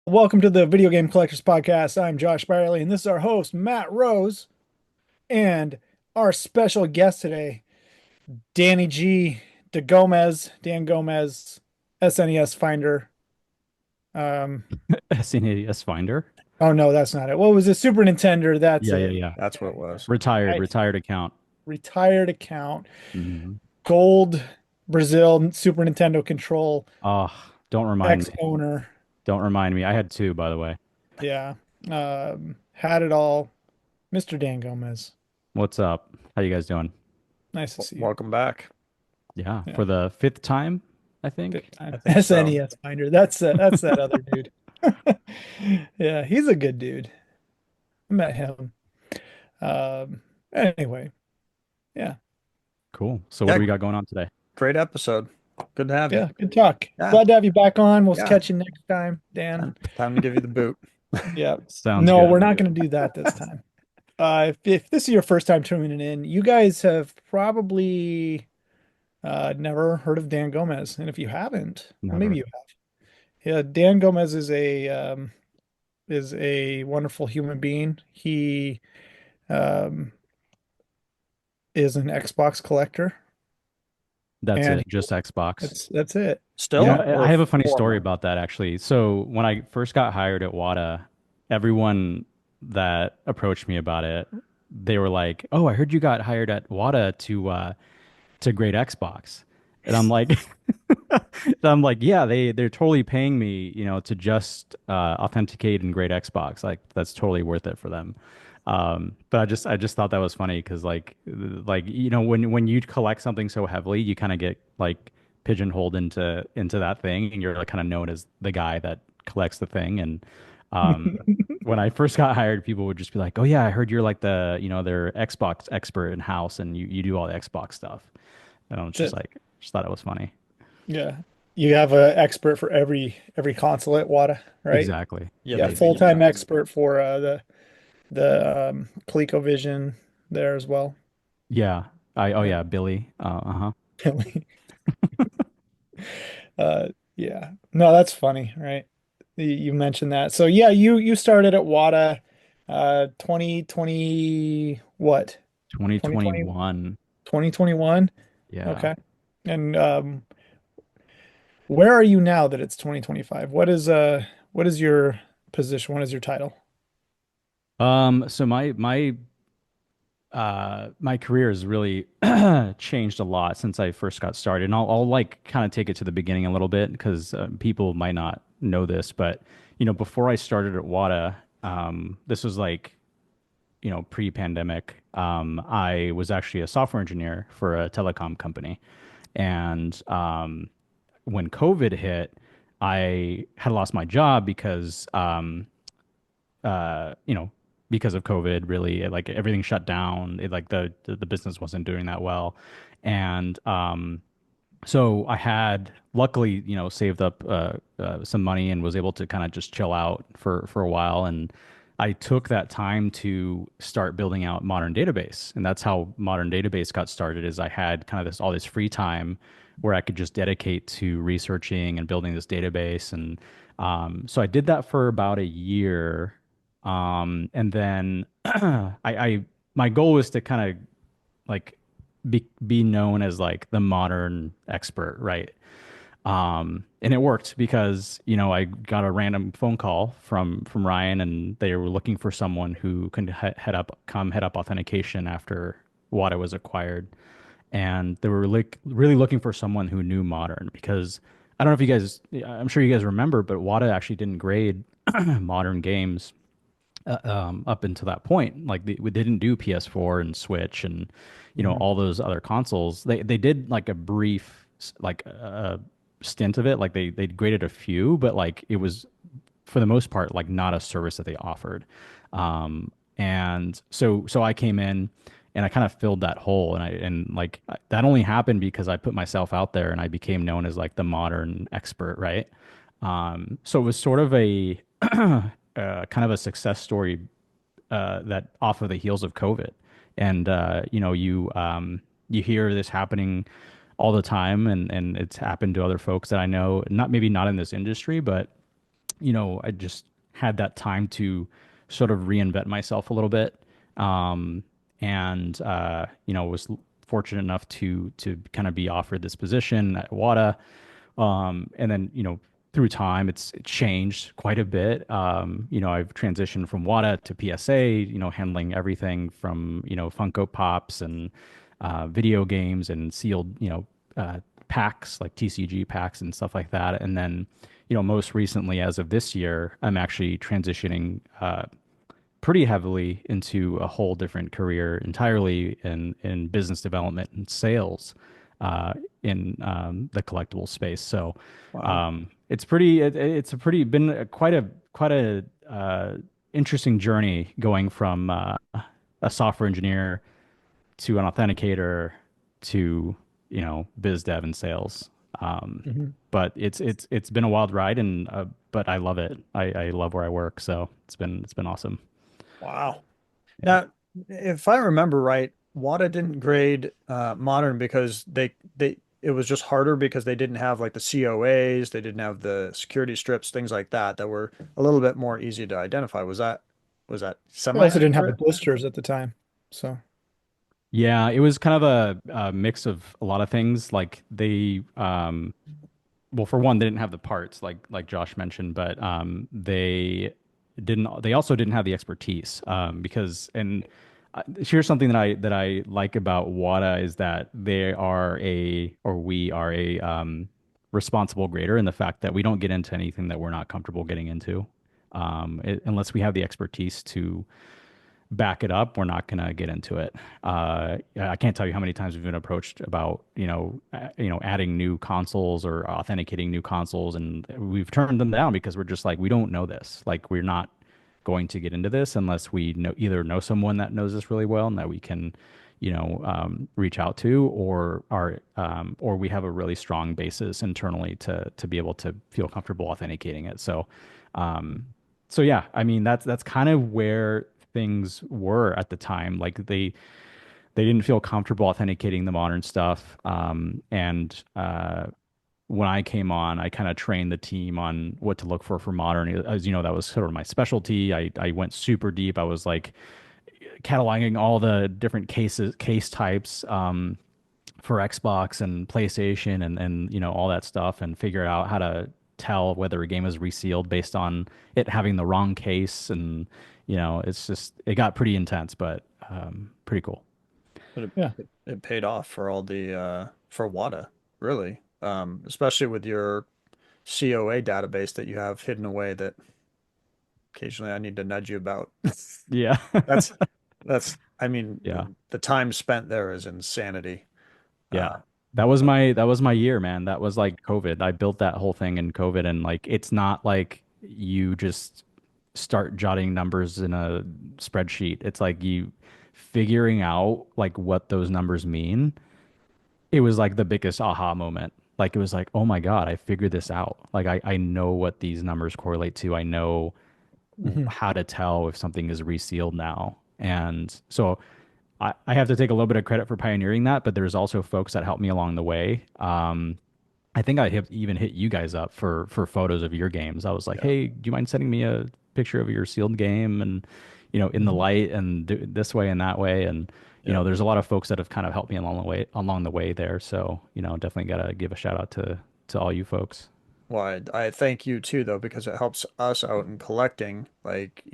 Welcome to the Video Game Collectors Podcast. I'm Josh Byerly, and this is our host, Matt Rose, and our special guest today, Danny G. Dan Gomez, SNES Finder. Um, SNES Finder. oh no, that's not it. What was it? Super Nintendo. That's Yeah, yeah, it. yeah. That's what it was. Nice. Retired account. Retired account, Hmm. Gold Brazil Super Nintendo control, Oh, don't remind me. ex-owner. Don't remind me. I had two, by the way. Yeah. Had it all. Mr. Dan Gomez. What's up? How you guys doing? Nice to see you. Welcome back. Yeah, Yeah. for the fifth time, I Fifth think. time. I think so. SNES Finder. That's that other dude. Yeah, he's a good dude. I met him. Anyway, yeah. Cool. So what Yeah, do we got going on today? great episode. Good to have you. Yeah, good talk. Yeah, Glad to have you back on. We'll yeah. catch you next time, Dan. Time to give you the boot. Yeah. Sounds No, good. we're not going to do that this time. If this is your first time tuning in, you guys have probably never heard of Dan Gomez. And if you haven't, well, maybe Never. you have. Yeah, Dan Gomez is a wonderful human being. He um, is an Xbox collector, That's and it. Just Xbox. that's it. You know, Still I or have a funny story former? about that actually. So when I first got hired at WADA, everyone that approached me about it, they were like, "Oh, I heard you got hired at WADA to grade Xbox," and I'm like, "Yeah, they're totally paying me, to just authenticate and grade Xbox. Like that's totally worth it for them." But I just thought that was funny because when you collect something so heavily, you kind of get like pigeonholed into that thing, and you're like kind of known as the guy that collects the thing. And when I first got hired, people would just be like, "Oh yeah, I heard you're like their Xbox expert in house, and you do all the Xbox stuff." And I was just That's it. like, just thought it was funny. Yeah. You have an expert for every console at WADA, right? Exactly. Yeah, Yeah, they Yep. do. full-time Yeah. expert for the ColecoVision there as well. Yeah. Oh Yeah. yeah, Billy. Uh-huh. Yeah. No, that's funny, right? You mentioned that. So yeah, you started at WADA 2020 what? 2020 2021. 2021. Yeah. Okay. And where are you now that it's 2025? What is your position? What is your title? So my career has really changed a lot since I first got started. And I'll like kind of take it to the beginning a little bit because people might not know this, but before I started at WADA, this was like, pre-pandemic. I was actually a software engineer for a telecom company. And when COVID hit, I had lost my job because uh, you know, because of COVID, really, like everything shut down. Like the business wasn't doing that well, and so I had luckily, saved up some money and was able to kind of just chill out for a while. And I took that time to start building out modern database, and that's how modern database got started. Is I had kind of this all this free time where I could just dedicate to researching and building this database, and so I did that for about a year, and then I my goal was to kind of like be known as like the modern expert, right? And it worked because I got a random phone call from Ryan, and they were looking for someone who can head up authentication after Wada was acquired, and they were like really looking for someone who knew modern because I don't know if you guys, I'm sure you guys remember, but Wada actually didn't grade modern games up until that point. Like we didn't do PS4 and Switch and Mhm. all those other consoles. They did like a brief like stint of it. Like they graded a few, but like it was for the most part like not a service that they offered. And so I came in and I kind of filled that hole, and that only happened because I put myself out there and I became known as like the modern expert, right? So it was sort of a kind of a success story that off of the heels of COVID. And you hear this happening all the time, and it's happened to other folks that I know, not maybe not in this industry, but I just had that time to sort of reinvent myself a little bit. Um, and was fortunate enough to kind of be offered this position at WADA. And then, through time, it changed quite a bit. I've transitioned from WADA to PSA, handling everything from, Funko Pops and video games and sealed, packs like TCG packs and stuff like that. And then, most recently, as of this year, I'm actually transitioning pretty heavily into a whole different career entirely in business development and sales in the collectible space. So Wow. it's a pretty been quite a interesting journey going from a software engineer to an authenticator to biz dev and sales. Mhm. But it's been a wild ride, and but I love it. I love where I work, so it's been awesome. Wow. Yeah. Now, if I remember right, WADA didn't grade modern because they it was just harder because they didn't have like the COAs, they didn't have the security strips, things like that that were a little bit more easy to identify. Was that They also didn't have the semi-accurate? blisters at the time. So, Yeah, it was kind of a mix of a lot of things. Like well, for one, they didn't have the parts, like Josh mentioned, but they also didn't have the expertise, because and here's something that I like about WADA is that we are a responsible grader in the fact that we don't get into anything that we're not comfortable getting into, unless we have the expertise to back it up, we're not going to get into it. I can't tell you how many times we've been approached about, adding new consoles or authenticating new consoles, and we've turned them down because we're just like, we don't know this. Like, we're not going to get into this unless we either know someone that knows this really well and that we can, reach out to, or we have a really strong basis internally to be able to feel comfortable authenticating it. Um, so yeah, I mean that's kind of where things were at the time. Like they didn't feel comfortable authenticating the modern stuff. And when I came on, I kind of trained the team on what to look for modern. As you know, that was sort of my specialty. I went super deep. I was like cataloging all the different case types. For Xbox and PlayStation and all that stuff and figure out how to tell whether a game is resealed based on it having the wrong case and it got pretty intense but pretty cool. But it, yeah. it, it paid off for all the for WADA, really. Especially with your COA database that you have hidden away that occasionally I need to nudge you about. Yeah. That's I mean, Yeah. the time spent there is insanity. Yeah. Uh, That was my year, man. That was like COVID. I built that whole thing in COVID and like it's not like you just start jotting numbers in a spreadsheet. It's like you figuring out like what those numbers mean. It was like the biggest aha moment. Like it was like, oh my God, I figured this out. Like I know what these numbers correlate to. I know Mhm. how to tell if something is resealed now. And so I have to take a little bit of credit for pioneering that, but there's also folks that helped me along the way. I think I have even hit you guys up for photos of your games. I was like, yeah. hey, do you mind sending me a picture of your sealed game and in the Mhm. light and this way and that way and Yep. there's a lot of folks that have kind of helped me along the way there. So definitely gotta give a shout out to all you folks. Well, I thank you too, though, because it helps us out in collecting. Like,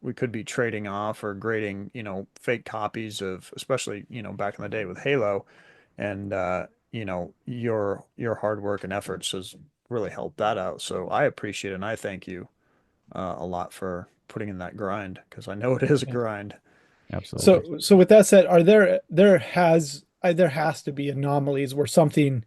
we could be trading off or grading, fake copies of, especially, back in the day with Halo, and your hard work and efforts has really helped that out. So I appreciate it, and I thank you a lot for putting in that grind because I know it is a Yeah. grind. Absolutely. So with that said, there has to be anomalies where something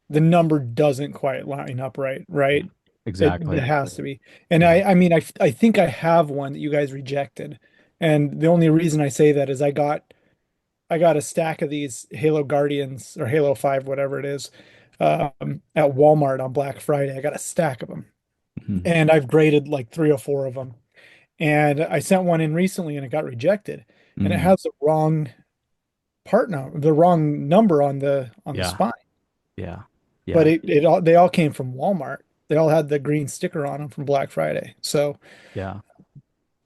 the number doesn't quite line up right, Yeah. right? It Exactly. has to be. And Yeah. I mean I think I have one that you guys rejected. And the only reason I say that is I got a stack of these Halo Guardians or Halo 5, whatever it is, at Walmart on Black Friday. I got a stack of them. Mhm. And I've graded like three or four of them. And I sent one in recently and it got rejected. And it Mm. has the wrong the wrong number on the Yeah. spine. Yeah. But Yeah. they all came from Walmart. They all had the green sticker on them from Black Friday. So Yeah.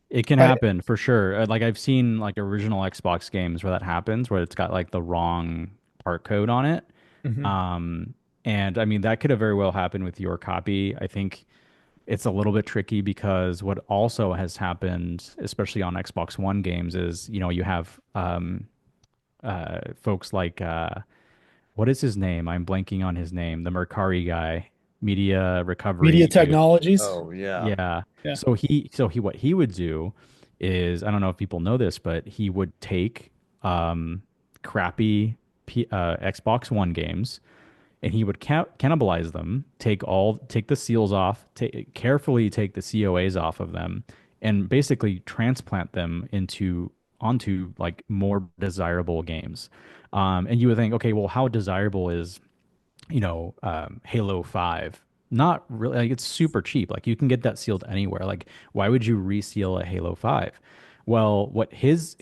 It can I, happen for sure. Like I've seen like original Xbox games where that happens, where it's got like the wrong part code on it. mhm. Um, and I mean that could have very well happened with your copy. I think it's a little bit tricky because what also has happened, especially on Xbox One games, is you have folks like what is his name? I'm blanking on his name. The Mercari guy, media Media recovery dude. Technologies. Oh yeah. Yeah. Yeah. So he what he would do is I don't know if people know this, but he would take um crappy Xbox One games and he would cannibalize them, take the seals off, carefully take the COAs off of them, and basically transplant them into onto like more desirable games. And you would think, okay, well, how desirable is Halo 5? Not really. Like, it's super cheap. Like you can get that sealed anywhere. Like why would you reseal a Halo 5? Well, what his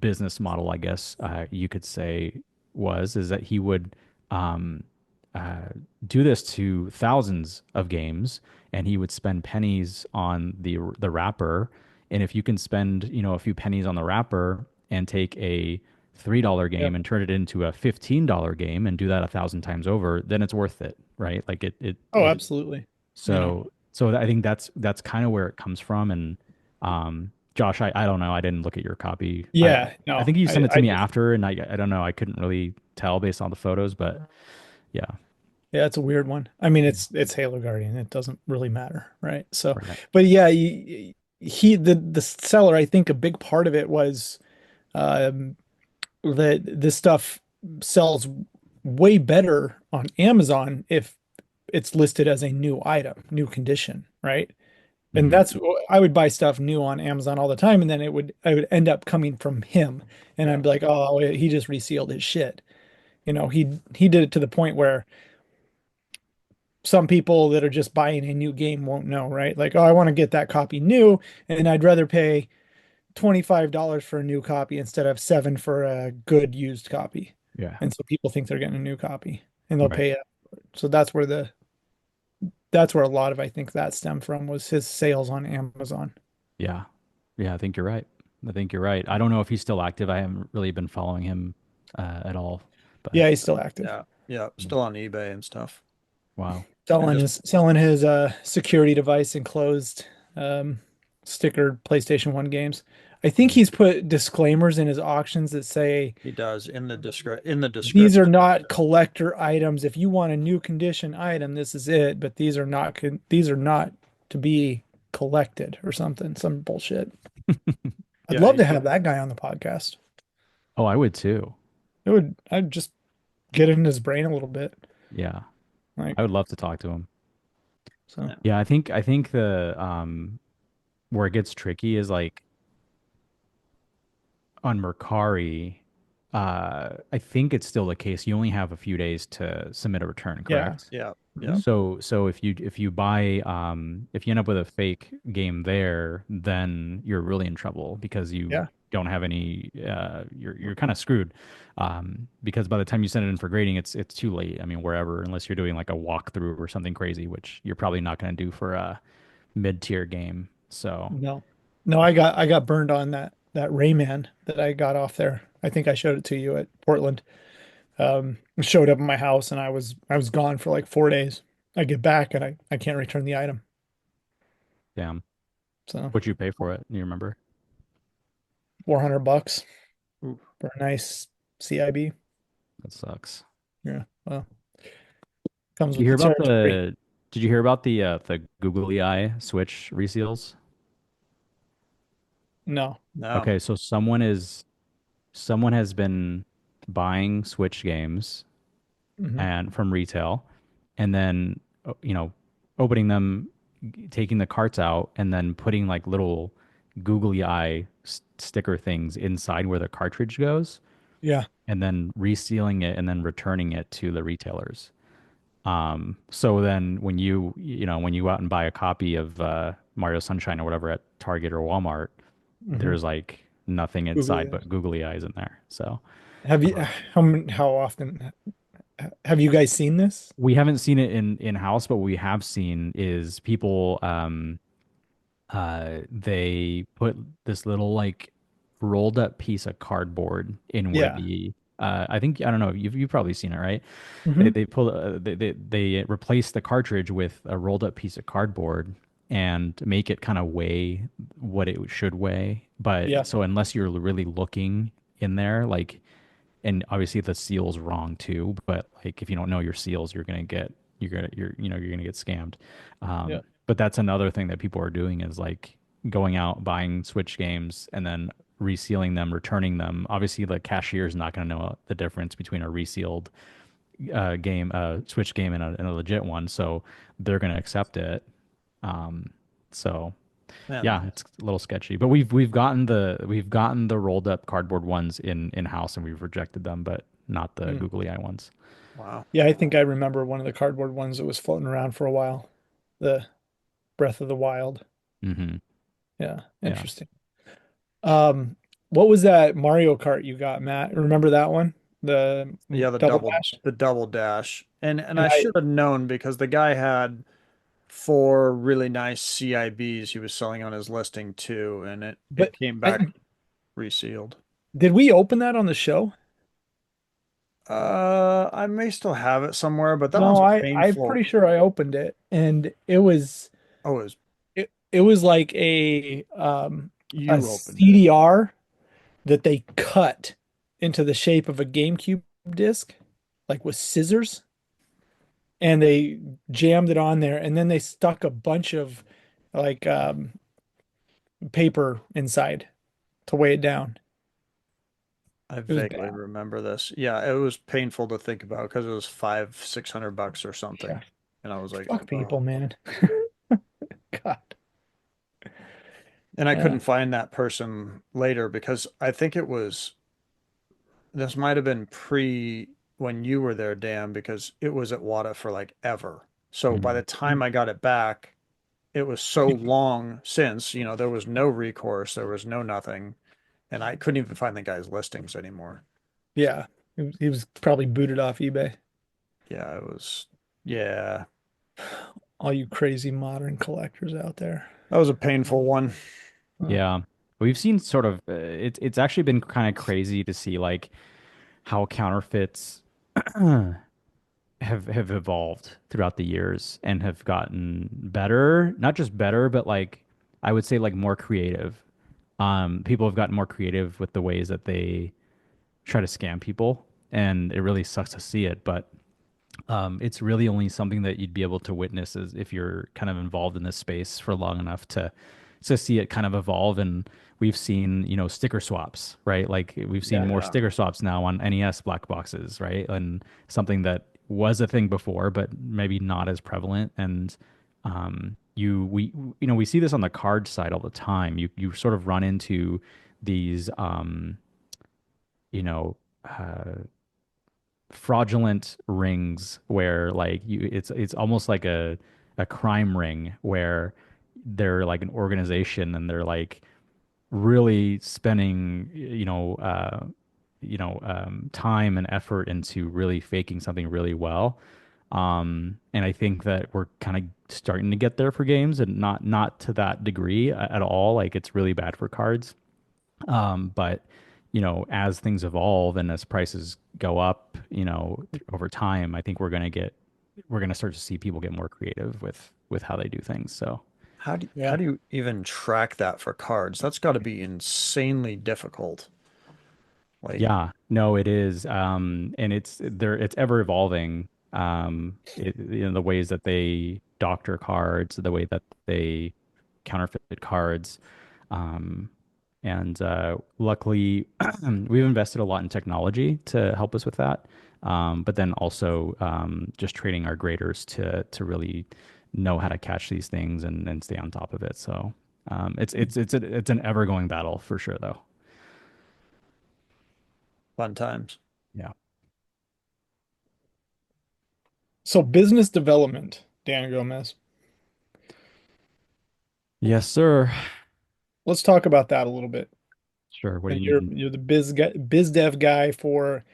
business model, I guess you could say is that he would um uh do this to thousands of games and he would spend pennies on the wrapper. And if you can spend, a few pennies on the wrapper and take a $3 Yeah. game and turn it into a $15 game and do that 1,000 times over, then it's worth it, right? Like Oh, absolutely. You know. so I think that's kind of where it comes from. And Josh, I don't know. I didn't look at your copy. Yeah. I No. think you sent it to I me just after, and I don't know. I couldn't really tell based on the photos, but yeah, Yeah, it's a weird one. I mean, it's Halo Guardian. It doesn't really matter, right? So, right. but yeah, the seller. I think a big part of it was um, that this stuff sells way better on Amazon if it's listed as a new item, new condition, right? And Hmm. that's I would buy stuff new on Amazon all the time, and then I would end up coming from him, and Yeah. I'd be like, oh, he just resealed his shit. He did it to the point where some people that are just buying a new game won't know, right? Like, oh, I want to get that copy new, and I'd rather pay $25 for a new copy instead of 7 for a good used copy. Yeah. And so people think they're getting a new copy and they'll Right. pay it. So that's where a lot of I think that stemmed from was his sales on Amazon. Yeah. Yeah. I think you're right. I think you're right. I don't know if he's still active. I haven't really been following him at all, but Yeah, he's still active. Yeah. Yeah. Still on eBay and stuff. wow. And just Selling his security device enclosed um stickered PlayStation 1 games. I think he's put disclaimers in his auctions that say he does in the these are description. not collector items. If you want a new condition item, this is it, but these are not to be collected or something, some bullshit. I'd Yeah, love he to put have that guy on the podcast. Oh, I would too. I'd just get in his brain a little bit. Yeah. Like, I would love to talk to him. so yeah. Yeah, I think the where it gets tricky is like on Mercari, I think it's still the case. You only have a few days to submit a return, yeah. correct? Yeah. Yeah. Mhm. So if you buy if you end up with a fake game there, then you're really in trouble because you Yeah. don't have any you're kind of screwed. Because by the time you send it in for grading, it's too late. I mean, wherever, unless you're doing like a walkthrough or something crazy, which you're probably not going to do for a mid-tier game. So, No. No, I got burned on that Rayman that I got off there. I think I showed it to you at Portland. It showed up at my house and I was gone for like 4 days. I get back and I can't return the item. damn. So What'd you pay for it? You remember? $400 Ooh. for a nice CIB. That sucks. Yeah. Well, comes Did you with hear the about territory. the Did you hear about the googly eye switch reseals? No. No. Okay, so someone has been buying Switch games Hmm. and from retail and then opening them, taking the carts out and then putting like little googly eye sticker things inside where the cartridge goes Yeah. and then resealing it and then returning it to the retailers. So then when you go out and buy a copy of Mario Sunshine or whatever at Target or Walmart, Hmm. there's like nothing Googly inside eyes. but googly eyes in there. So Have you uh, how often Have you guys seen this? We haven't seen it in house, but what we have seen is people they put this little like rolled up piece of cardboard in where Yeah. the I think I don't know, you've probably seen it, right? They Hmm. they pull they replace the cartridge with a rolled up piece of cardboard and make it kind of weigh what it should weigh. Yeah. But so unless you're really looking in there, like, and obviously the seal's wrong too, but like if you don't know your seals, you're gonna get scammed. Yeah. But that's another thing that people are doing is like going out buying Switch games and then resealing them, returning them. Obviously, the cashier is not going to know the difference between a resealed Switch game, and a legit one, so they're going to accept it. Um, so yeah, Man, it's a little sketchy, but we've gotten the rolled up cardboard ones in house, and we've rejected them, but not the Mm. googly eye ones. wow. Yeah, I think I remember one of the cardboard ones that was floating around for a while. The Breath of the Wild. Hmm. Yeah, Yeah. interesting. Um, what was that Mario Kart you got, Matt? Remember that one? The Yeah, Double Dash? the double dash. And And I I should have known because the guy had four really nice CIBs he was selling on his listing too, and it but came I back resealed. did we open that on the show? I may still have it somewhere, but that No, one's a I'm pretty painful. sure I opened it and Oh, it was it was like a you opened it. CDR that they cut into the shape of a GameCube disc, like with scissors, and they jammed it on there, and then they stuck a bunch of like paper inside to weigh it down. I It was vaguely bad. remember this. Yeah, it was painful to think about because it was 500, $600 or Yeah. something. And I was like, Fuck oh. people, man. God. And I Yeah. couldn't find that person later because I think this might have been pre when you were there, Dan, because it was at Wada for like ever. So by the Hmm. time I got it back, it was so long since, there was no recourse, there was no nothing, and I couldn't even find the guy's listings anymore. So Yeah. He was probably booted off eBay. yeah, yeah, All you crazy modern collectors out there. that was a painful one. Uh, Yeah. We've seen sort of it's actually been kind of crazy to see like how counterfeits have evolved throughout the years and have gotten better, not just better, but like I would say like more creative. People have gotten more creative with the ways that they try to scam people, and it really sucks to see it, but it's really only something that you'd be able to witness as if you're kind of involved in this space for long enough to see it kind of evolve. And we've seen, sticker swaps, right? Like we've seen yeah. more Yeah. sticker swaps now on NES black boxes, right? And something that was a thing before, but maybe not as prevalent. And we see this on the card side all the time. You sort of run into these you know. Uh, fraudulent rings where like it's almost like a crime ring where they're like an organization and they're like really spending time and effort into really faking something really well. And I think that we're kind of starting to get there for games, and not to that degree at all. Like it's really bad for cards. But as things evolve and as prices go up, over time, I think we're gonna start to see people get more creative with how they do things. So How Yeah. do you even track that for cards? That's got to be insanely difficult. Like, yeah, no, it is, and it's ever evolving. The ways that they doctor cards, the way that they counterfeit cards. Um, and luckily, we've invested a lot in technology to help us with that. But then also just training our graders to really know how to catch these things and stay on top of it. So it's an ever going battle for sure, though. fun times. Yeah. So business development, Dan Gomez. Yes, sir. Let's talk about that a little bit. Sure. What do And you you're mean? you're the biz dev guy for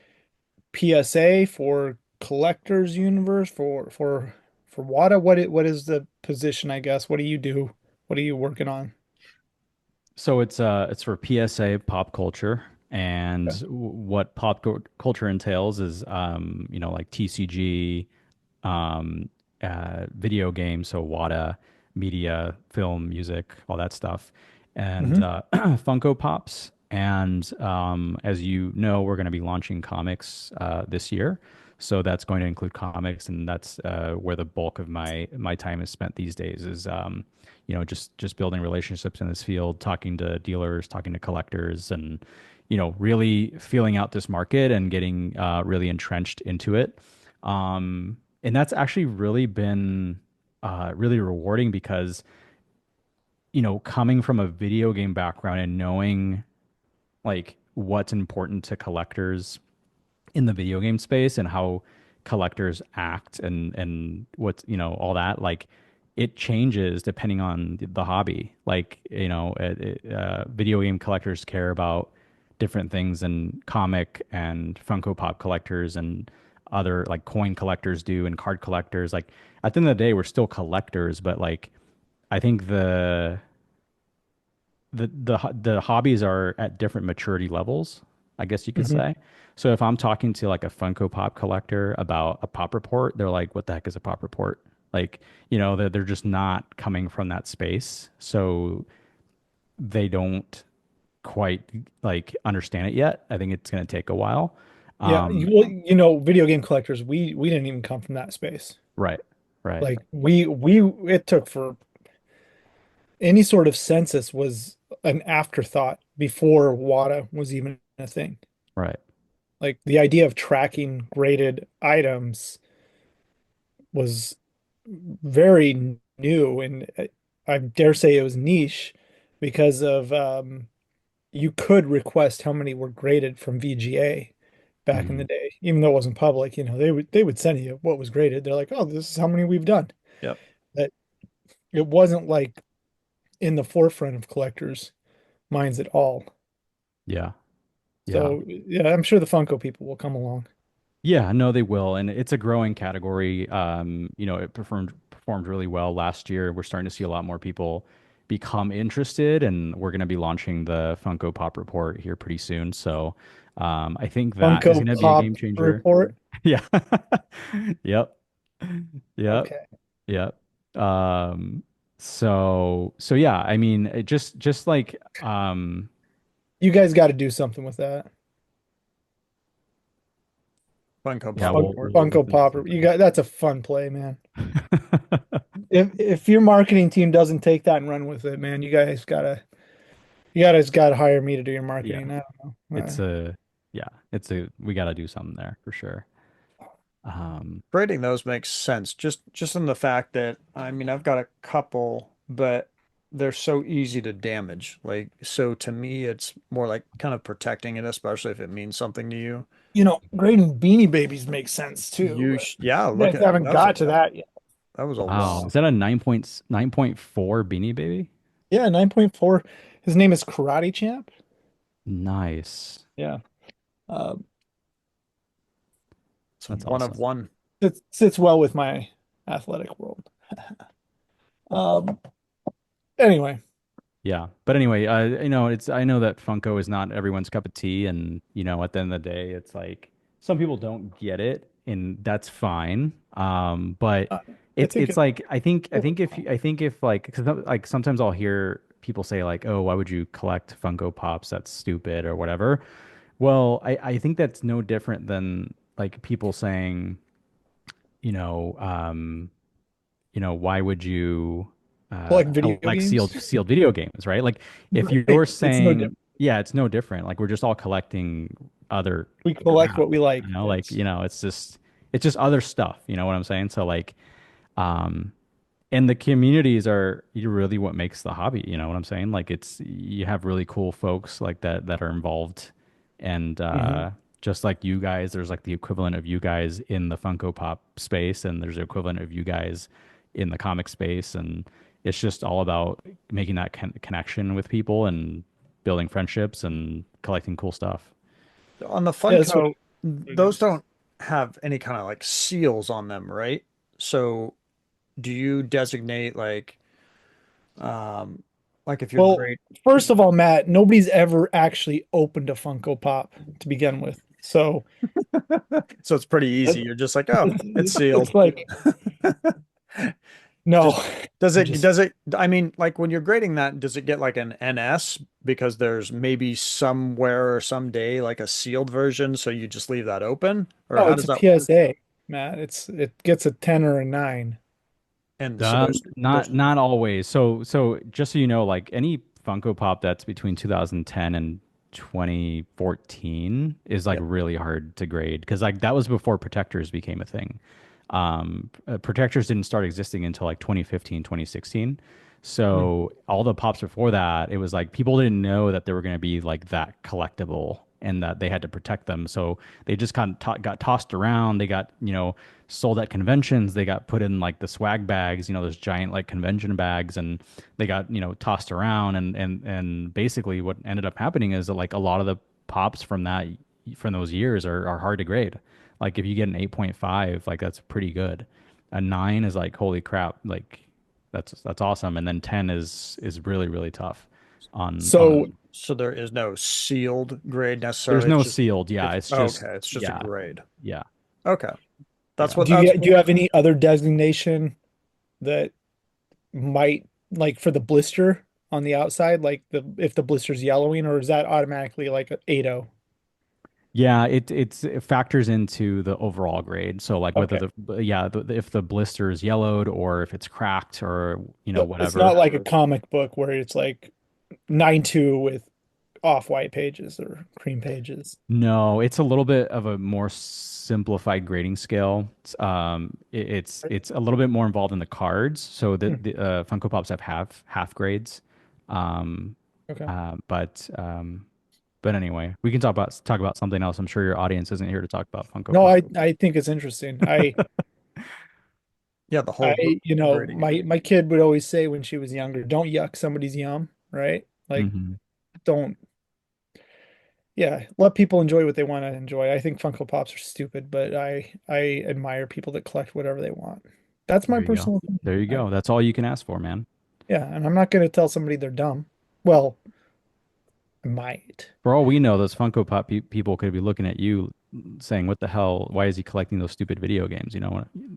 PSA, for collector's universe for WADA? What is the position, I guess? What do you do? What are you working on? So it's for PSA pop culture, and Okay. what culture entails is like TCG, um, video games, so WADA, media, film, music, all that stuff, and Hmm. Funko Pops. And as you know, we're going to be launching comics this year, so that's going to include comics, and that's where the bulk of my time is spent these days. Is just building relationships in this field, talking to dealers, talking to collectors, and really feeling out this market and getting really entrenched into it. And that's actually really been really rewarding because, coming from a video game background and knowing like what's important to collectors in the video game space and how collectors act and what's, all that, like it changes depending on the hobby. Like, video game collectors care about different things than comic and Funko Pop collectors and other like coin collectors do and card collectors. Like at the end of the day, we're still collectors, but like I think the hobbies are at different maturity levels, I guess you could Hmm. say. So if I'm talking to like a Funko Pop collector about a pop report, they're like, "What the heck is a pop report?" Like, they're just not coming from that space, so they don't quite like understand it yet. I think it's going to take a while. Yeah, Um, video game collectors, we didn't even come from that space. right, right, Like we it took for any sort of census was an afterthought before WADA was even a thing. right. Like the idea of tracking graded items was very new, and I dare say it was niche because of you could request how many were graded from VGA back in the Mhm. day, even though it wasn't public. They would send you what was graded. They're like, oh, this is how many we've done. Yep. That it wasn't like in the forefront of collectors' minds at all. Yeah, yeah. So yeah, I'm sure the Funko people will come along. Yeah, no, they will, and it's a growing category. It performed really well last year. We're starting to see a lot more people become interested, and we're going to be launching the Funko Pop report here pretty soon. So, I think that is going Funko to be a Pop game changer. report. Yeah. Yep. Yep. Okay. Yep. Um, so yeah, I mean, it just like You guys got to do something with that. Funko yeah, Pop report. we'll Funko definitely do Pop. You something. got that's a fun play, man. If your marketing team doesn't take that and run with it, man, you guys gotta hire me to do your Yeah. marketing. I don't know. It's a yeah, we got to do something there for sure. Grading those makes sense. Just in the fact that I mean I've got a couple, but they're so easy to damage. Like so to me it's more like kind of protecting it, especially if it means something to you. Grading Beanie Babies makes sense too, but Yeah, you look guys at haven't got to that yet. that was a Wow, long is that a 9.4 Beanie Baby? Yeah, 9.4. His name is Karate Champ. Nice. Yeah. Um, it's That's one of awesome. one. it sits well with my athletic world. Um, anyway, Yeah, but anyway, I know that Funko is not everyone's cup of tea, and at the end of the day, it's like some people don't get it, and that's fine. But uh, I it's think it's it. like I think if like because like sometimes I'll hear people say like, oh, why would you collect Funko Pops? That's stupid or whatever. Well, I think that's no different than like people saying, you know, um, why would you Collect video like sealed games. sealed video games, right? Like if you're Right. It's no saying, different. yeah, it's no different. Like we're just all collecting other We collect crap, what we like. like, It's it's just other stuff, you know what I'm saying? So like um and the communities are really what makes the hobby, you know what I'm saying? Like it's you have really cool folks like that are involved and Mhm. just like you guys, there's like the equivalent of you guys in the Funko Pop space and there's the equivalent of you guys in the comic space and it's just all about making that connection with people and building friendships and collecting cool stuff. On the Yeah, that's what Funko, it those is. don't have any kind of like seals on them, right? So do you designate um like if you're Well, great first of all, Matt, nobody's ever actually opened a Funko Pop to begin with. So so it's pretty easy. it's, You're just like, oh, it's it's sealed. like, no, Just does I'm it just, does it I mean, like when you're grading that, does it get like an NS because there's maybe somewhere or someday like a sealed version, so you just leave that open? Or no, how it's does a that PSA, Matt. It gets a 10 or a 9. and so there's Not always. So just so you know, like any Funko Pop that's between 2010 and 2014 is like yeah. really hard to grade because like that was before protectors became a thing. Protectors didn't start existing until like 2015, 2016. Hmm. So all the pops before that, it was like people didn't know that they were going to be like that collectible and that they had to protect them. So they just kind of got tossed around. They got, sold at conventions. They got put in like the swag bags, those giant like convention bags, and they got, tossed around. And basically what ended up happening is that like a lot of the pops from those years are hard to grade. Like if you get an 8.5, like that's pretty good. A 9 is like holy crap, like that's awesome. And then 10 is really really tough on So So there is no sealed grade there's necessarily. no sealed. Yeah, It's it's just okay, it's just a yeah. grade. Yeah. Okay. That's Yeah. what that's do you have any other designation that might like for the blister on the outside, like the if the blister's yellowing, or is that automatically like a 8.0? Yeah, it factors into the overall grade. So like whether Okay. if the blister is yellowed or if it's cracked or So it's not whatever. like a comic book where it's like 9.2 with off-white pages or cream pages. No, it's a little bit of a more simplified grading scale. It's a little bit more involved in the cards. So Hmm. the Funko Pops have half grades. Um, Okay. uh, but um, but anyway, we can talk about something else. I'm sure your audience isn't here to talk about Funko No, Pop. I think it's interesting. yeah, the whole grading it. My kid would always say when she was younger, don't yuck somebody's yum, right? Like Hmm. don't yeah, let people enjoy what they want to enjoy. I think Funko Pops are stupid, but I admire people that collect whatever they want. That's my There you go. personal There opinion. you go. That's all you can ask for, man. Yeah, and I'm not going to tell somebody they're dumb. Well, I might. For all we know, those Funko Pop people could be looking at you saying, "What the hell? Why is he collecting those stupid video games?"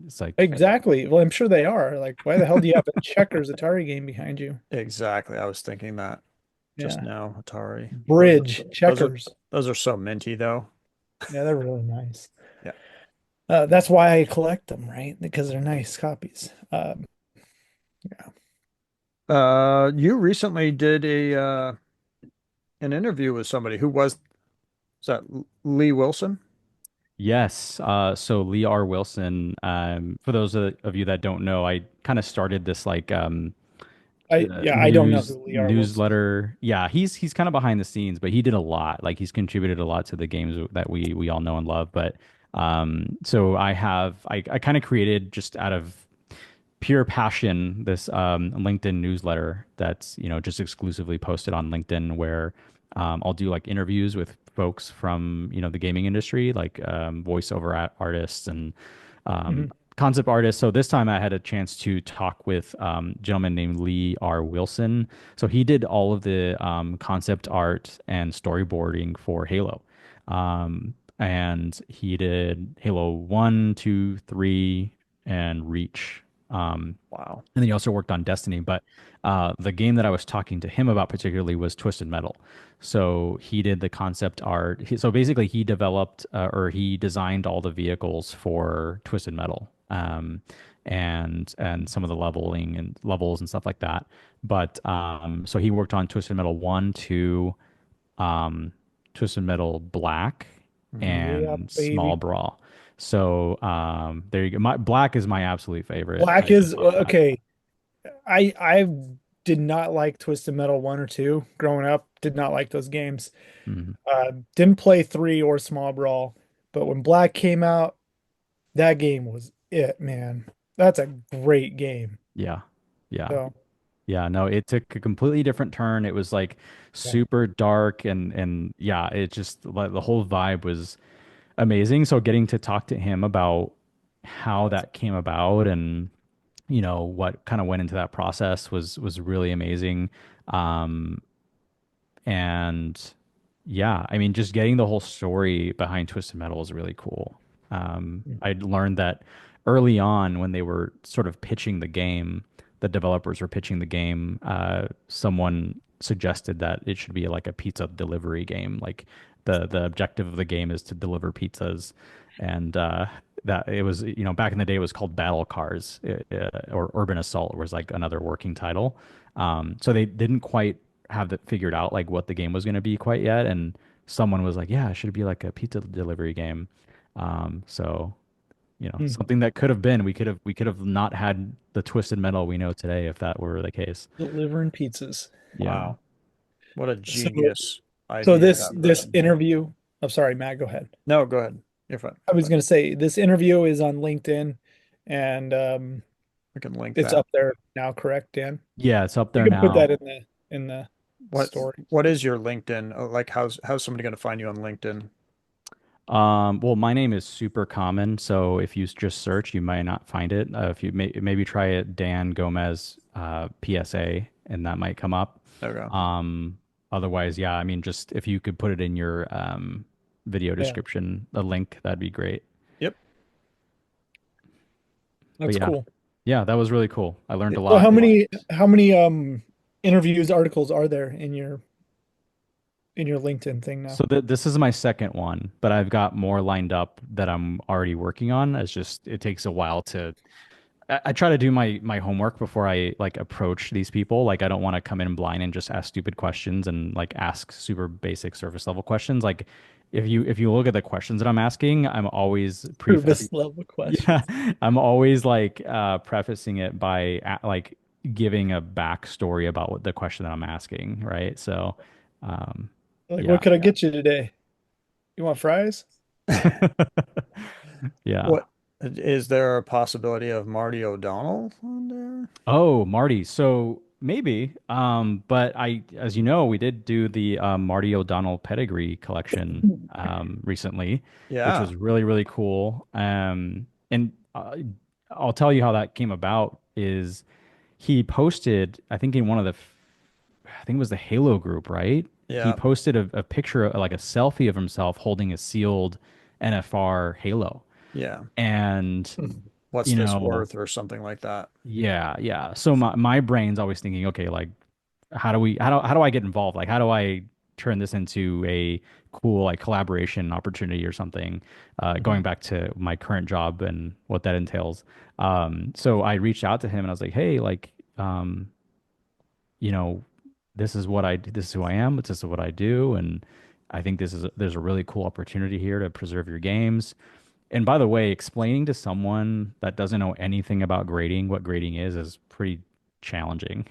It's like, Exactly. Well, I'm sure they are. Like, why the hell do you have a checkers Atari game behind you? Exactly. I was thinking that just Yeah. now, Atari. Bridge, Those are checkers. those are so minty though. Yeah, they're really nice. Yeah. That's why I collect them, right? Because they're nice copies. Yeah. You recently did a an interview with somebody who was that Lee Wilson? yes. So Lee R. Wilson. For those of you that don't know, I kind of started this like I don't know who Lee R. Wilson is. newsletter. Yeah, he's kind of behind the scenes, but he did a lot. Like he's contributed a lot to the games that we all know and love. But so I kind of created just out of pure passion this LinkedIn newsletter that's just exclusively posted on LinkedIn where I'll do like interviews with folks from the gaming industry, like voiceover artists and um, Mhm. concept artists. So this time I had a chance to talk with a gentleman named Lee R. Wilson. So he did all of the concept art and storyboarding for Halo. And he did Halo 1, 2, 3, and Reach. Wow. And then he also worked on Destiny. But the game that I was talking to him about particularly was Twisted Metal. So he did the concept art. So basically, he developed or he designed all the vehicles for Twisted Metal, and some of the leveling and levels and stuff like that. But so he worked on Twisted Metal 1, 2, um, Twisted Metal Black, Yeah, and Small baby. Brawl. So there you go. My Black is my absolute favorite. Black I is love that. okay. I did not like Twisted Metal 1 or 2 growing up. Did not like those games. Mhm. Didn't play 3 or Small Brawl, but when Black came out, that game was it, man. That's a great game. Yeah. Yeah. So, Yeah. No, it took a completely different turn. It was like yeah. super dark and yeah, it just like the whole vibe was amazing. So getting to talk to him about how that came about and what kind of went into that process was really amazing. Um, and yeah, I mean, just getting the whole story behind Twisted Metal is really cool. I learned that early on when they were sort of pitching the game, the developers were pitching the game. Someone suggested that it should be like a pizza delivery game. Like the objective of the game is to deliver pizzas, and that it was back in the day it was called Battle Cars or Urban Assault was like another working title. So they didn't quite have that figured out like what the game was going to be quite yet, and someone was like, "Yeah, it should be like a pizza delivery game." So Hmm. something that could have been we could have not had the Twisted Metal we know today if that were the case. Delivering pizzas. Yeah. Wow. What a So, genius so idea this that this person had. interview. I'm sorry, Matt. Go ahead. No, go ahead. You're fine. I was going to say this interview is on LinkedIn, and We can link it's that. up there now. Correct, Dan? Yeah, it's up You there can put now. that in the What story. what is your LinkedIn? Like how's somebody going to find you on LinkedIn? Well, my name is super common, so if you just search, you might not find it. If you maybe try it, Dan Gomez, PSA, and that might come up. Okay. Um, Otherwise, yeah, I mean, just if you could put it in your video Yeah, description, a link, that'd be great. Yep. But that's yeah, cool. yeah, that was really cool. I learned a So lot. how many interviews articles are there in your LinkedIn thing now? So this is my second one, but I've got more lined up that I'm already working on. It's just it takes a while to I try to do my homework before I like approach these people. Like I don't want to come in blind and just ask stupid questions and like ask super basic surface level questions. Like if you look at the questions that I'm asking, I'm always prefacing. Service level Yeah, questions. I'm always like prefacing it by like giving a backstory about what the question that I'm asking, right? So, um, Like, yeah. what could I get you today? You want fries? Yeah. What is there a possibility of Marty O'Donnell on there? Oh, Marty. So maybe, but as you know, we did do the Marty O'Donnell pedigree collection recently, which Yeah. was really, really cool. And I'll tell you how that came about is he posted, I think in one of I think it was the Halo group, right? He Yeah. posted a picture, like a selfie of himself holding a sealed NFR Halo. Yeah. And, What's you this know, worth or something like that? yeah, yeah. So my brain's always thinking, okay, like how do I get involved? Like how do I turn this into a cool like collaboration opportunity or something? Going Mhm. back to my current job and what that entails. So I reached out to him and I was like, hey, like, you know, this is who I am, this is what I do, and I think there's a really cool opportunity here to preserve your games. And by the way, explaining to someone that doesn't know anything about grading what grading is pretty challenging.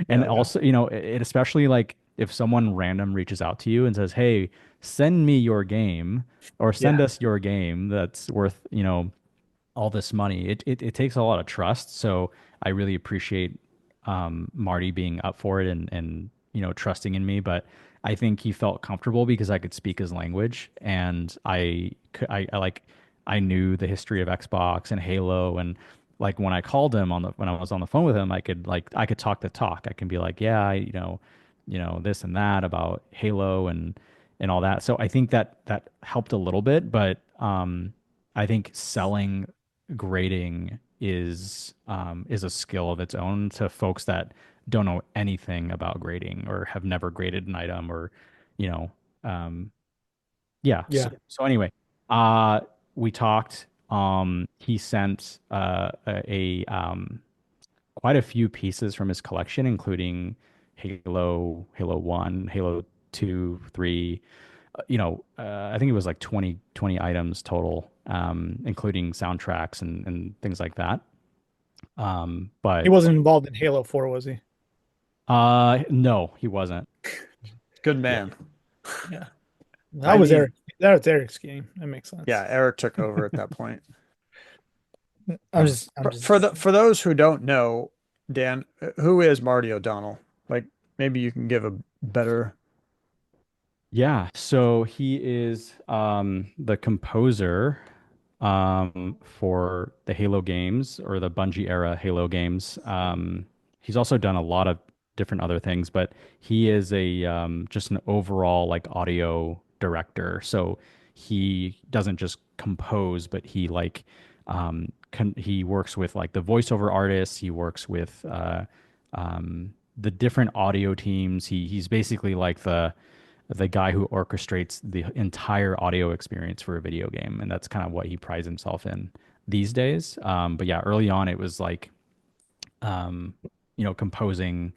And Yeah. Yeah. also, it especially like if someone random reaches out to you and says, "Hey, send me your game or send Yeah. us your game that's worth, all this money." It takes a lot of trust. So I really appreciate Marty being up for it and trusting in me. But I think he felt comfortable because I could speak his language and I like I knew the history of Xbox and Halo and like when I called him when I was on the phone with him, I could talk the talk. I can be like, yeah, this and that about Halo and all that. So I think that helped a little bit, but I think selling grading is a skill of its own to folks that don't know anything about grading or have never graded an item or you know um yeah, Yeah. so anyway, uh we talked. He sent quite a few pieces from his collection, including Halo 1, Halo 2, 3. I think it was like 20 items total, including soundtracks and things like that. He But wasn't involved in Halo 4, was he? no, he wasn't. Good Yeah. man. Yeah. I That was need, Eric. That was Eric's game. That makes yeah, sense. Eric took over at that point. I'm just I'm just For those who don't know, Dan, who is Marty O'Donnell? Like maybe you can give a better Yeah, so he is the composer for the Halo games or the Bungie era Halo games. He's also done a lot of different other things, but he is a just an overall like audio director. So he doesn't just compose, but he like he works with like the voiceover artists. He works with the different audio teams. He's basically like the guy who orchestrates the entire audio experience for a video game, and that's kind of what he prides himself in these days. But yeah, early on it was like, um, composing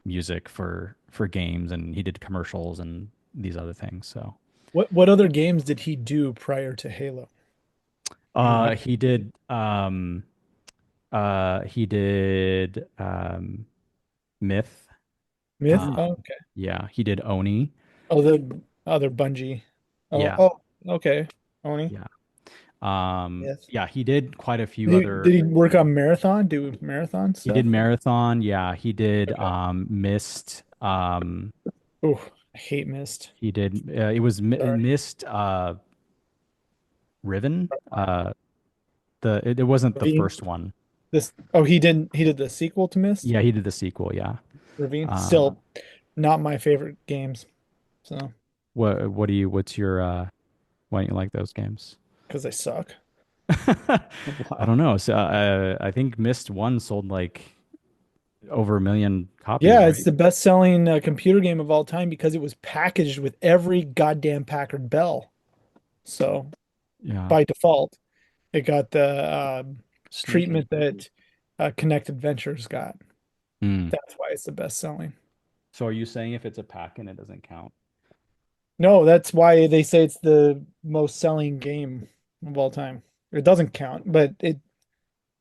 music for games, and he did commercials and these other things. So, What other games did he do prior to Halo? Do you know? he did, Myth. Myth? Um, Oh, okay. yeah, he did Oni. Oh, the other Bungie. Oh, Yeah, oh, okay. Oni. yeah. Myth. Yeah, he did quite a few other. Did he work on Marathon? Do Marathon He did stuff? Marathon. Yeah, he did Okay. Mist. Oh, I hate Mist. He did it was Sorry. Mist Riven. It wasn't the Ravine. first one. This. Oh, he did the sequel to Mist. Yeah, he did the sequel. Yeah. Ravine. Um, Still not my favorite games. So, what's your why don't you like those games? because they suck. I Wow. don't know. So I think Mist 1 sold like over a million copies, Yeah, it's right? the best-selling computer game of all time because it was packaged with every goddamn Packard Bell. So Yeah. by default, it got the Sneaky. treatment that Connected Ventures got. Mm. That's why it's the best-selling. So are you saying if it's a pack and it doesn't count? No, that's why they say it's the most selling game of all time. It doesn't count, but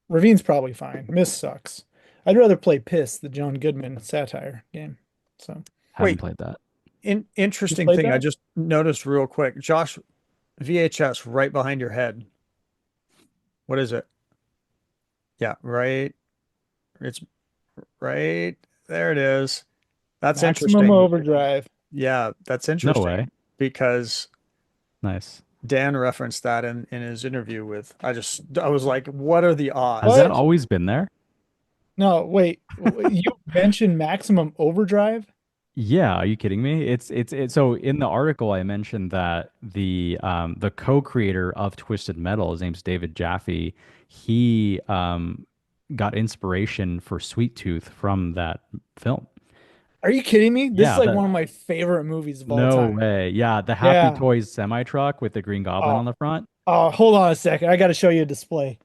Ravine's probably fine. Miss sucks. I'd rather play Piss, the John Goodman satire game. So Haven't Wait, played that. you interesting played thing I that? just noticed real quick. Josh, VHS right behind your head. What is it? Yeah, right. It's right there it is. That's Maximum interesting. Overdrive. Yeah, that's No way. interesting because Nice. Dan referenced that in his interview with I was like, what are the Has odds? that What? always been there? No, wait. You mentioned Maximum Overdrive? Yeah, are you kidding me? It's so in the article I mentioned that the co-creator of Twisted Metal, his name's David Jaffe, he got inspiration for Sweet Tooth from that film. Are you kidding me? This is Yeah, like that one of my favorite movies of all no time. way. Yeah, the Happy Yeah. Toys semi truck with the Green Goblin Oh, on the front. hold on a second. I got to show you a display.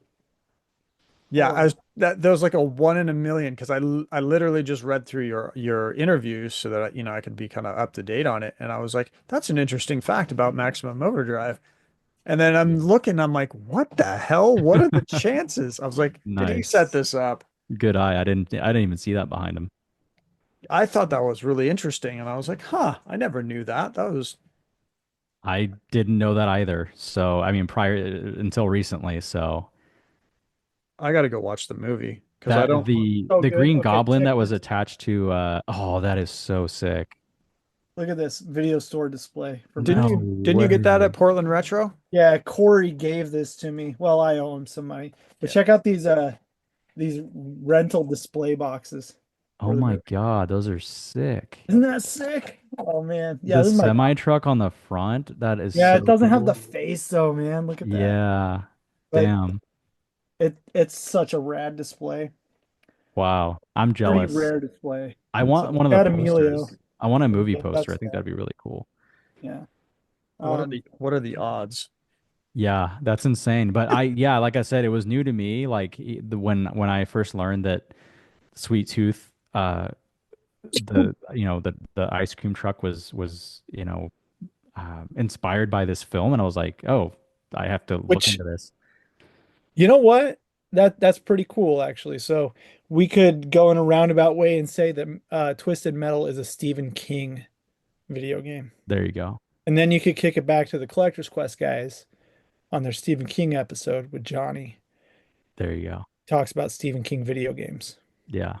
Yeah, Hold I on. was that there was like a one in a million because I literally just read through your interviews so that I could be kind of up to date on it, and I was like, that's an interesting fact about Maximum Overdrive. And then I'm looking, I'm like, what the hell? What are the chances? I was like, did he set Nice. this up? Good eye. I didn't even see that behind him. I thought that was really interesting, and I was like, huh, I never knew that. That was I didn't know that either. So, I mean, prior until recently. So, I got to go watch the movie because I that don't. Oh, the good. Green Okay, Goblin check that was this. attached to oh, that is so sick. Look at this video store display for Didn't No Max. you get that way. at Portland Retro? Yeah, Corey gave this to me. Well, I owe him some money. But Yeah. check out these rental display boxes Oh for the my movie. God, those are sick. Isn't that sick? Oh man. Yeah, The this is my semi truck on the front, that is yeah, it so doesn't have the cool. face though, man. Look at that. Yeah. But Damn. it's such a rad display. Wow. I'm Pretty jealous. rare display. I So want one of the got Emilio. posters. I want a movie Yeah, poster. that's I think that'd be really cool. yeah. What are the odds? Yeah, that's insane. But yeah, like I said, it was new to me. Like when I first learned that Sweet Tooth, the ice cream truck was inspired by this film, and I was like, oh, I have to look Which into this. you know what? That's pretty cool actually. So we could go in a roundabout way and say that Twisted Metal is a Stephen King video game. There you go. And then you could kick it back to the Collector's Quest guys on their Stephen King episode with Johnny. There you go. Talks about Stephen King video games. Yeah.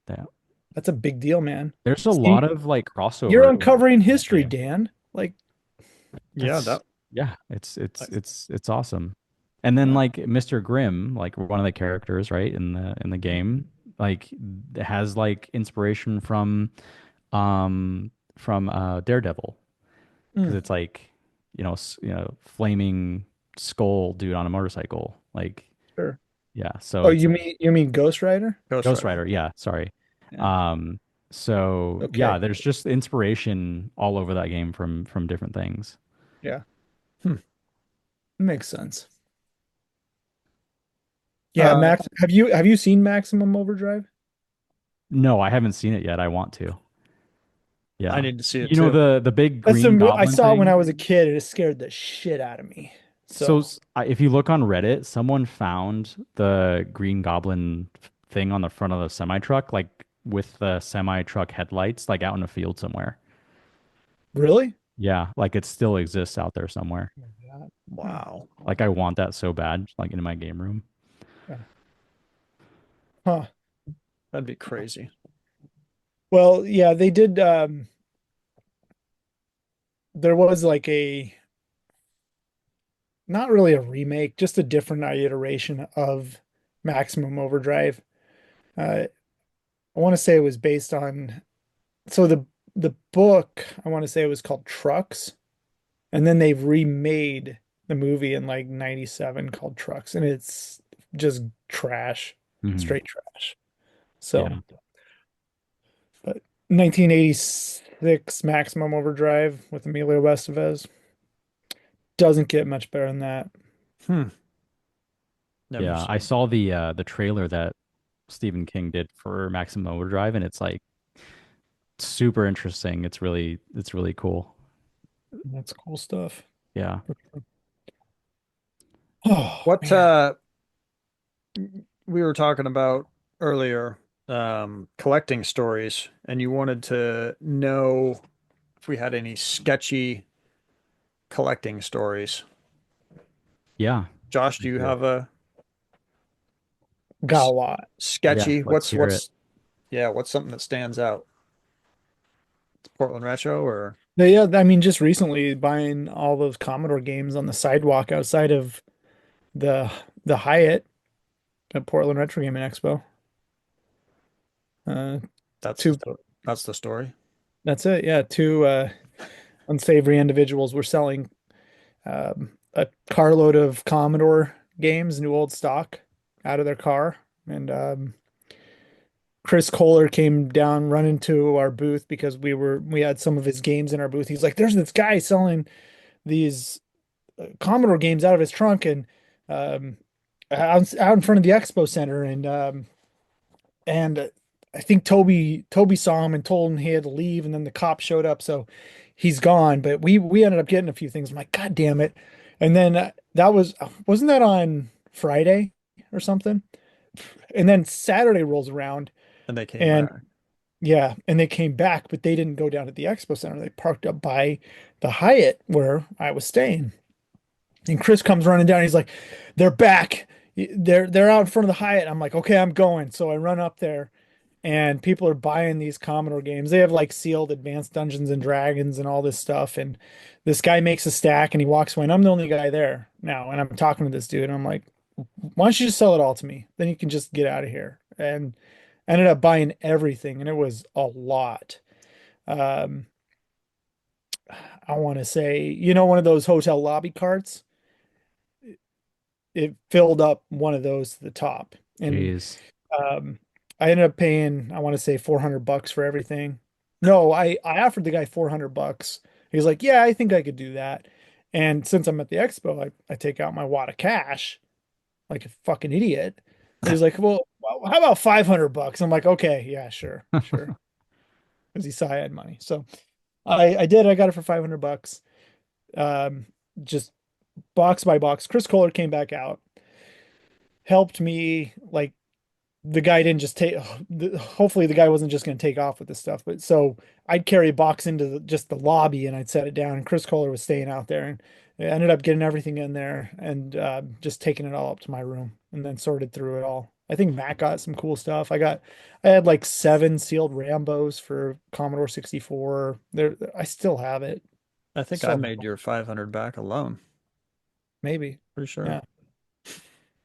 Yeah. That's a big deal, man. There's a lot See, of like you're crossover in uncovering that history, game. Dan. Like, Yeah, That's that yeah, I- it's awesome. And then uh, like Mr. Grimm, like one of the characters, right, in the game, like has like inspiration from Daredevil because mm, it's like flaming skull dude on a motorcycle. Like sure. yeah, so Oh, it's you mean Ghost Rider? Ghost Ghost Rider. Rider, yeah, sorry. Yeah. Um so yeah, Okay. there's just inspiration all over that game from different things. Yeah. Hmm. Makes sense. Yeah, Uh, Max, have you seen Maximum Overdrive? No, I haven't seen it yet. I want to. I Yeah. need to see it You know too. the big That's green the I goblin saw it when I thing? was a kid. It scared the shit out of me. So So if you look on Reddit, someone found the green goblin thing on the front of the semi truck, like with the semi truck headlights, like out in a field somewhere. really? Yeah, like it still exists out there somewhere. Oh my God. Huh. Wow. Like I want that so bad, like in my game room. Yeah. Huh. That'd be crazy. Well, yeah, they did there was like a not really a remake, just a different iteration of Maximum Overdrive. I want to say it was based on so the book, I want to say it was called Trucks, and then they've remade the movie in like 97 called Trucks, and it's just trash, Hmm. straight trash. So, Yeah. but 1986 Maximum Overdrive with Emilio Estevez doesn't get much better than that. Hmm. Never Yeah. I seen. saw the trailer that Stephen King did for Maximum Overdrive, and it's like super interesting. It's really cool. That's cool stuff. Yeah. Oh What man. we were talking about earlier, collecting stories, and you wanted to know if we had any sketchy collecting stories. Yeah. Josh, I do you do. have a Got a lot. Yeah. sketchy? Let's hear it. What's something that stands out? It's Portland Retro or But yeah, I mean, just recently buying all those Commodore games on the sidewalk outside of the the Hyatt at Portland Retro Gaming Expo. Uh, that's two. that's the story. That's it. Yeah, two unsavory individuals were selling a carload of Commodore games, new old stock, out of their car, and Chris Kohler came down running to our booth because we had some of his games in our booth. He's like, "There's this guy selling these Commodore games out of his trunk and um, out in front of the expo center." And I think Toby saw him and told him he had to leave, and then the cop showed up, so he's gone. But we ended up getting a few things. I'm like, God damn it! And then that wasn't that on Friday or something? And then Saturday rolls around, And they came and back. yeah, and they came back, but they didn't go down to the expo center. They parked up by the Hyatt where I was staying. And Chris comes running down. He's like, "They're back. They're out in front of the Hyatt." I'm like, "Okay, I'm going." So I run up there, and people are buying these Commodore games. They have like sealed Advanced Dungeons and Dragons and all this stuff. And this guy makes a stack, and he walks away. And I'm the only guy there now. And I'm talking to this dude, and I'm like, "Why don't you just sell it all to me? Then you can just get out of here." And I ended up buying everything, and it was a lot. Um, I want to say, one of those hotel lobby carts. It filled up one of those to the top. And Jeez. um, I ended up paying, I want to say $400 for everything. No, I offered the guy $400. He's like, "Yeah, I think I could do that." And since I'm at the expo, I take out my wad of cash like a fucking idiot. He's like, well, how about $500?" I'm like, "Okay, yeah, sure, sure." Because he saw I had money. So I did. I got it for $500. Um, just box by box. Chris Kohler came back out, helped me. Like, the guy didn't just take, hopefully the guy wasn't just going to take off with this stuff. But so I'd carry a box into just the lobby, and I'd set it down, and Chris Kohler was staying out there, and I ended up getting everything in there and just taking it all up to my room and then sorted through it all. I think Matt got some cool stuff. I had like 7 sealed Rambos for Commodore 64. There, I still have it. I think I So made your 500 back alone. maybe. Pretty sure. Yeah.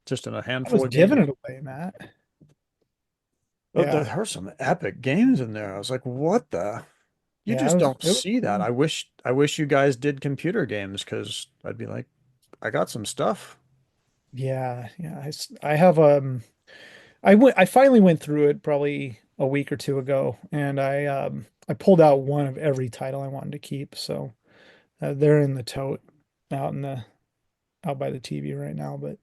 Just in a I handful was of giving games. it away, Matt. Oh, there Yeah. are some epic games in there. I was like, what the? You Yeah, just don't it was see that. cool. I wish you guys did computer games because I'd be like, I got some stuff. Yeah, yeah. I have I finally went through it probably a week or two ago, and I pulled out one of every title I wanted to keep. So they're in the tote out in the out by the TV right now. But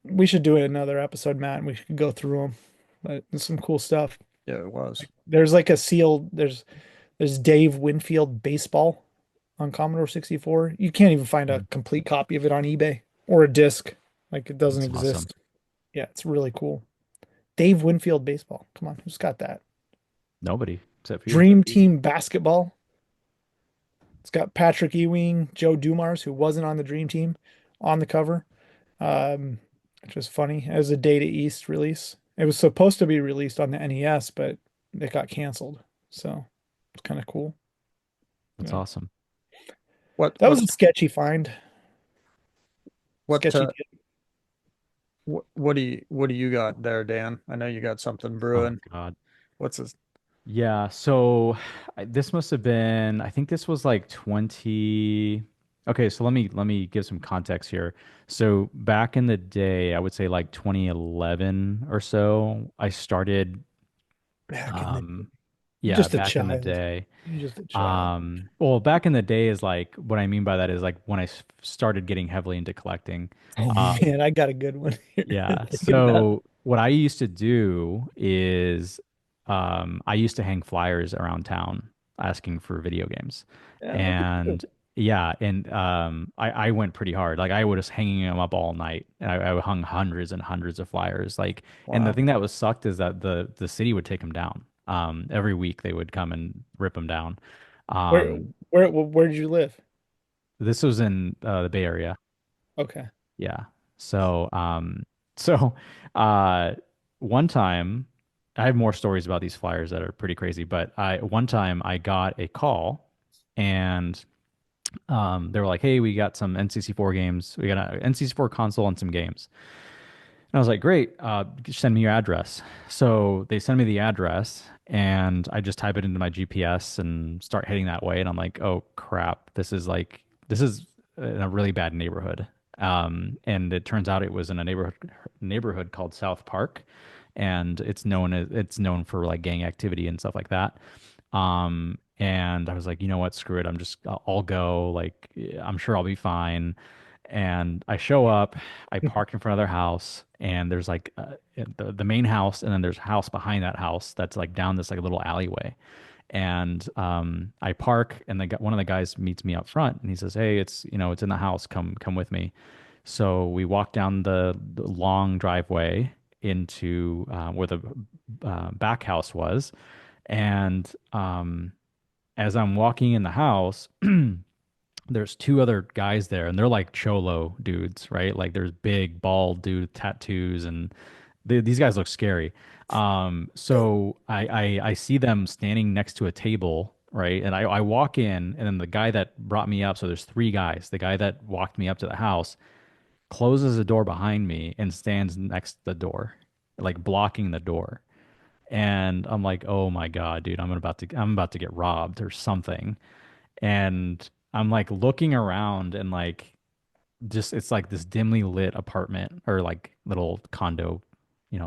we should do another episode, Matt, and we should go through them. But there's some cool stuff. Yeah, it was. There's like a sealed. There's Dave Winfield baseball on Commodore 64. You can't even find a Mm, complete copy of it on eBay or a disc. Like it doesn't that's awesome. exist. Yeah, it's really cool. Dave Winfield baseball. Come on, who's got that? Nobody except for you. Dream Team basketball. It's got Patrick Ewing, Joe Dumars, who wasn't on the Dream Team, on the cover. Um, which was funny as a Data East release. It was supposed to be released on the NES, but it got canceled. So it's kind of cool. That's Yeah. awesome. What That what was a sketchy find. what Sketchy. what do you got there, Dan? I know you got something Oh brewing. God. What's this? Yeah, so this must have been, I think this was like 20. Okay, so let me give some context here. So back in the day, I would say like 2011 or so, I started Back in the um You're yeah, just a back in the child. day. You're just a child. Well, back in the day is like what I mean by that is like when I started getting heavily into collecting. Oh Um, man, I got a good one here. yeah. Thinking about So what I used to do is I used to hang flyers around town asking for video games. yeah, look at you. And yeah, and I went pretty hard. Like I was hanging them up all night. And I hung hundreds and hundreds of flyers. Like, and the Wow. thing that was sucked is that the city would take them down. Every week they would come and rip them down. Where Um, where did you live? this was in the Bay Area. Okay. Yeah. So, so, uh, one time, I have more stories about these flyers that are pretty crazy, but one time I got a call and, they were like, "Hey, we got some N64 games. We got an N64 console and some games." And I was like, "Great, send me your address." So they send me the address and I just type it into my GPS and start heading that way. And I'm like, "Oh crap, this is in a really bad neighborhood." And it turns out it was in a neighborhood called South Park, and it's known for like gang activity and stuff like that. And I was like, you know what, screw it. I'll go. Like, I'm sure I'll be fine. And I show up, I park in front of their house, and there's like the main house, and then there's a house behind that house that's like down this like little alleyway. And I park, and one of the guys meets me up front, and he says, "Hey, it's in the house. Come with me." So we walk down the long driveway into where the back house was, and as I'm walking in the house, there's two other guys there, and they're like cholo dudes, right? Like there's big, bald dude with tattoos, and these guys look scary. So I see them standing next to a table, right? And I walk in, and then the guy that brought me up, so there's three guys. The guy that walked me up to the house closes the door behind me and stands next to the door, like blocking the door. And I'm like, oh my God, dude, I'm about to get robbed or something. And I'm like looking around and like just it's like this dimly lit apartment or like little condo,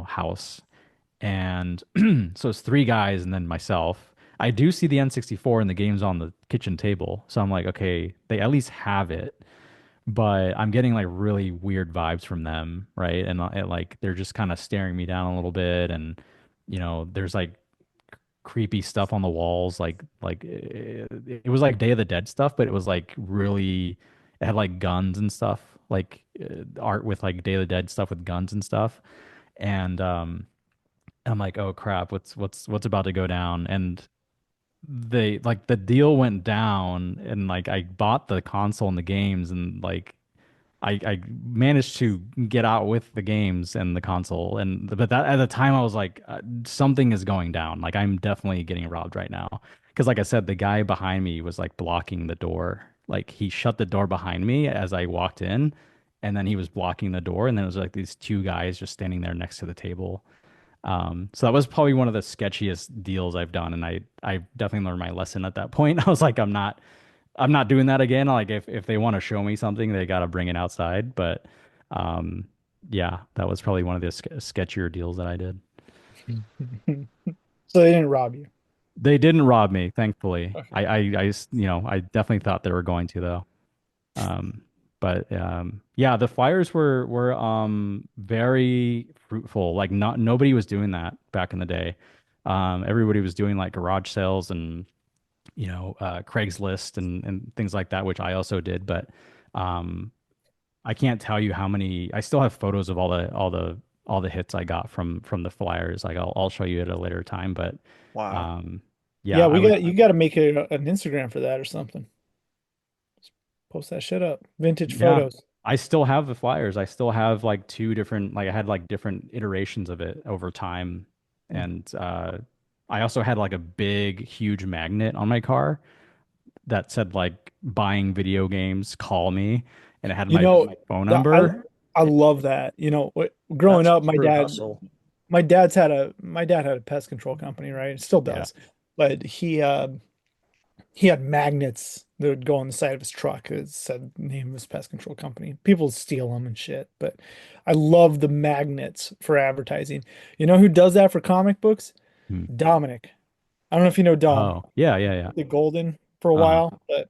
house. And so it's three guys and then myself. I do see the N64 and the game's on the kitchen table. So I'm like, okay, they at least have it, but I'm getting like really weird vibes from them, right? And like they're just kind of staring me down a little bit, and there's like creepy stuff on the walls, like it was like Day of the Dead stuff, but it was like really it had like guns and stuff, like art with like Day of the Dead stuff with guns and stuff, and I'm like, oh crap, what's about to go down? And they the deal went down, and like I bought the console and the games, and like I managed to get out with the games and the console, and but that at the time I was like, something is going down. Like I'm definitely getting robbed right now. Because like I said, the guy behind me was like blocking the door. Like he shut the door behind me as I walked in, and then he was blocking the door, and then it was like these two guys just standing there next to the table. So that was probably one of the sketchiest deals I've done, and I definitely learned my lesson at that point. I was like, I'm not doing that again. Like if they want to show me something, they got to bring it outside. But um, yeah, that was probably one of the sketchier deals that I did. So they didn't rob you. They didn't rob me, thankfully. Okay. I definitely thought they were going to though. Um, but yeah, the flyers were very fruitful. Like not nobody was doing that back in the day. Everybody was doing like garage sales and Craigslist and things like that, which I also did. But um, I can't tell you how many. I still have photos of all the hits I got from the flyers. Like I'll show you at a later time. But Wow. um, yeah, Yeah, I would. you got to make an Instagram for that or something. Post that shit up. Vintage Yeah, photos. I still have the flyers. I still have like two different. Like I had like different iterations of it over time, Hmm. and I also had like a big, huge magnet on my car that said like buying video games, call me, and it had You my know, phone the, number. I love that. You know, growing That's up, true hustle. my dad had a pest control company, right? It still Yeah. does. But he had magnets that would go on the side of his truck that said the name of his pest control company. People steal them and shit, but I love the magnets for advertising. You know who does that for comic books? Hmm. Dominic. I don't know if you know Dom, Oh, yeah, yeah, yeah. the Golden for a Uh-huh. while, but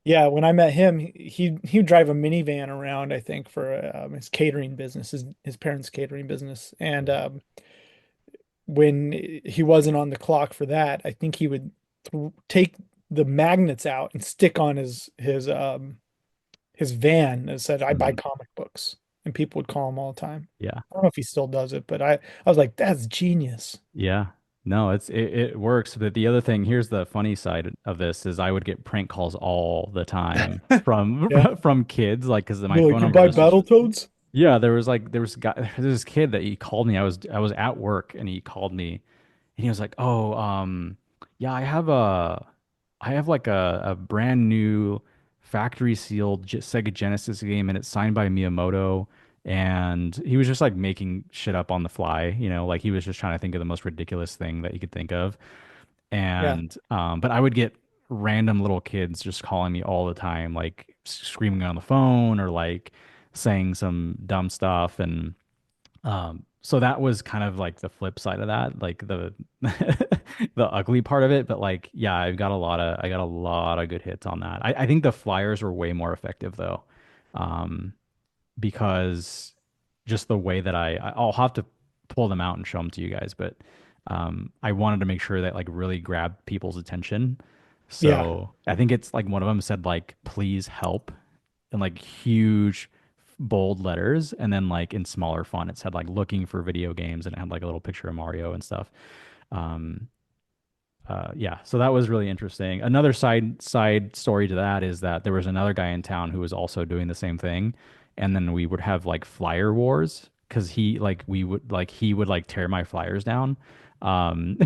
yeah, when I met him, he would drive a minivan around, I think, for his catering business, his parents' catering business. And when he wasn't on the clock for that, I think he would take the magnets out and stick on his van that said, "I buy Mhm. comic books," and people would call him all the time. Yeah. I don't know if he still does it, but I was like, "That's genius." Yeah. No, it works. But the other thing, here's the funny side of this is I would get prank calls all the time from Yeah, from kids, like because my you're phone like, "You number buy just was. Battletoads?" Yeah, there was a guy, there was this kid that he called me. I was at work and he called me and he was like, "Oh, yeah, I have like a brand new factory sealed Sega Genesis game and it's signed by Miyamoto." And he was just like making shit up on the fly, like he was just trying to think of the most ridiculous thing that he could think of. Yeah, And but I would get random little kids just calling me all the time, like screaming on the phone or like saying some dumb stuff. And so that was kind of like the flip side of that, like the the ugly part of it. But like, yeah, I got a lot of good hits on that. I think the flyers were way more effective though, um, because just the way that I'll have to pull them out and show them to you guys. But I wanted to make sure that like really grabbed people's attention. yeah. So I think it's like one of them said like, "Please help," in like huge bold letters, and then like in smaller font it said like looking for video games, and it had like a little picture of Mario and stuff. um yeah, so that was really interesting. Another side story to that is that there was another guy in town who was also doing the same thing, and then we would have like flyer wars because he would like tear my flyers down. um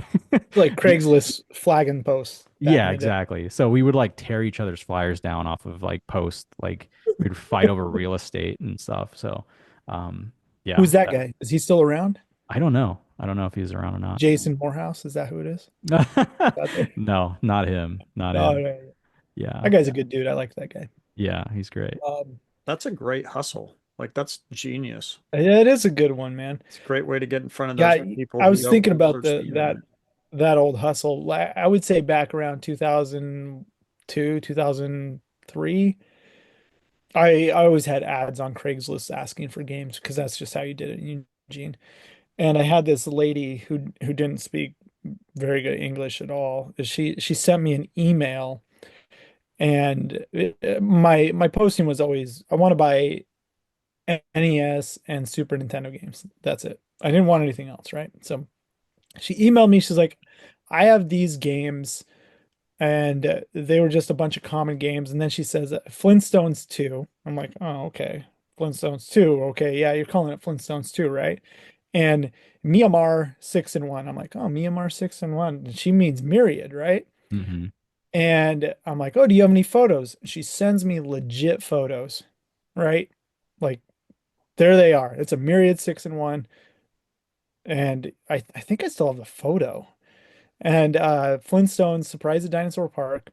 Like be- Craigslist flag and post back in yeah, the day. exactly. So we would like tear each other's flyers down off of like post, like we'd fight over real estate and stuff. So, um, yeah, Who's that guy? Is he still around? I don't know. I don't know if he's around or not. Jason Morehouse, is that who it is? Out there? No, not him. Not No, him. no, Yeah. that guy's a good dude. I like that guy. Yeah, he's great. That's a great hustle. Like that's genius. Yeah, it is a good one, man. It's a great way to get in front of Yeah, those people I who was don't thinking about deserve to be that there. that old hustle. I would say back around 2002, 2003. I always had ads on Craigslist asking for games because that's just how you did it in Eugene. And I had this lady who didn't speak very good English at all. She sent me an email, and my posting was always, I want to buy NES and Super Nintendo games. That's it. I didn't want anything else, right? So she emailed me. She's like, I have these games and they were just a bunch of common games. And then she says Flintstones 2. I'm like, oh, okay. Flintstones 2. Okay, yeah, you're calling it Flintstones 2, right? And Myanmar 6-1. I'm like, oh, Myanmar 6-1. And she means myriad, right? Hmm. And I'm like, oh, do you have any photos? She sends me legit photos, right? Like there they are. It's a myriad 6-1. And I think I still have the photo. And Flintstones, Surprise at Dinosaur Park,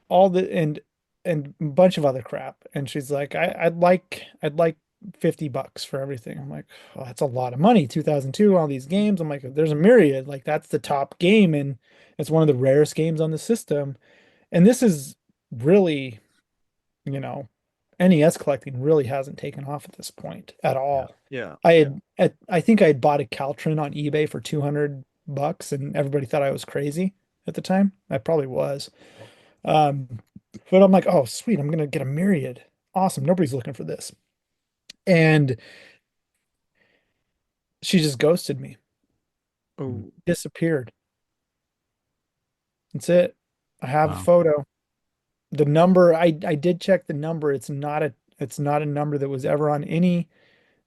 all the and a bunch of other crap. And she's like, I'd like $50 for everything. I'm like, oh, that's a lot of money. 2002, all these games. I'm like, there's a myriad. Like that's the top game, and it's one of the rarest games on the system. And this is really, you know, NES collecting really hasn't taken off at this point at Yeah. all. Yeah. I think I had bought a Caltrin on eBay for $200 and everybody thought I was crazy at the time. I probably was. Um, but I'm like, oh, sweet, I'm gonna get a myriad. Awesome. Nobody's looking for this. And she just ghosted me, Mm. Oh, disappeared. That's it. I have a Wow. photo. The number, I did check the number. It's not a number that was ever on any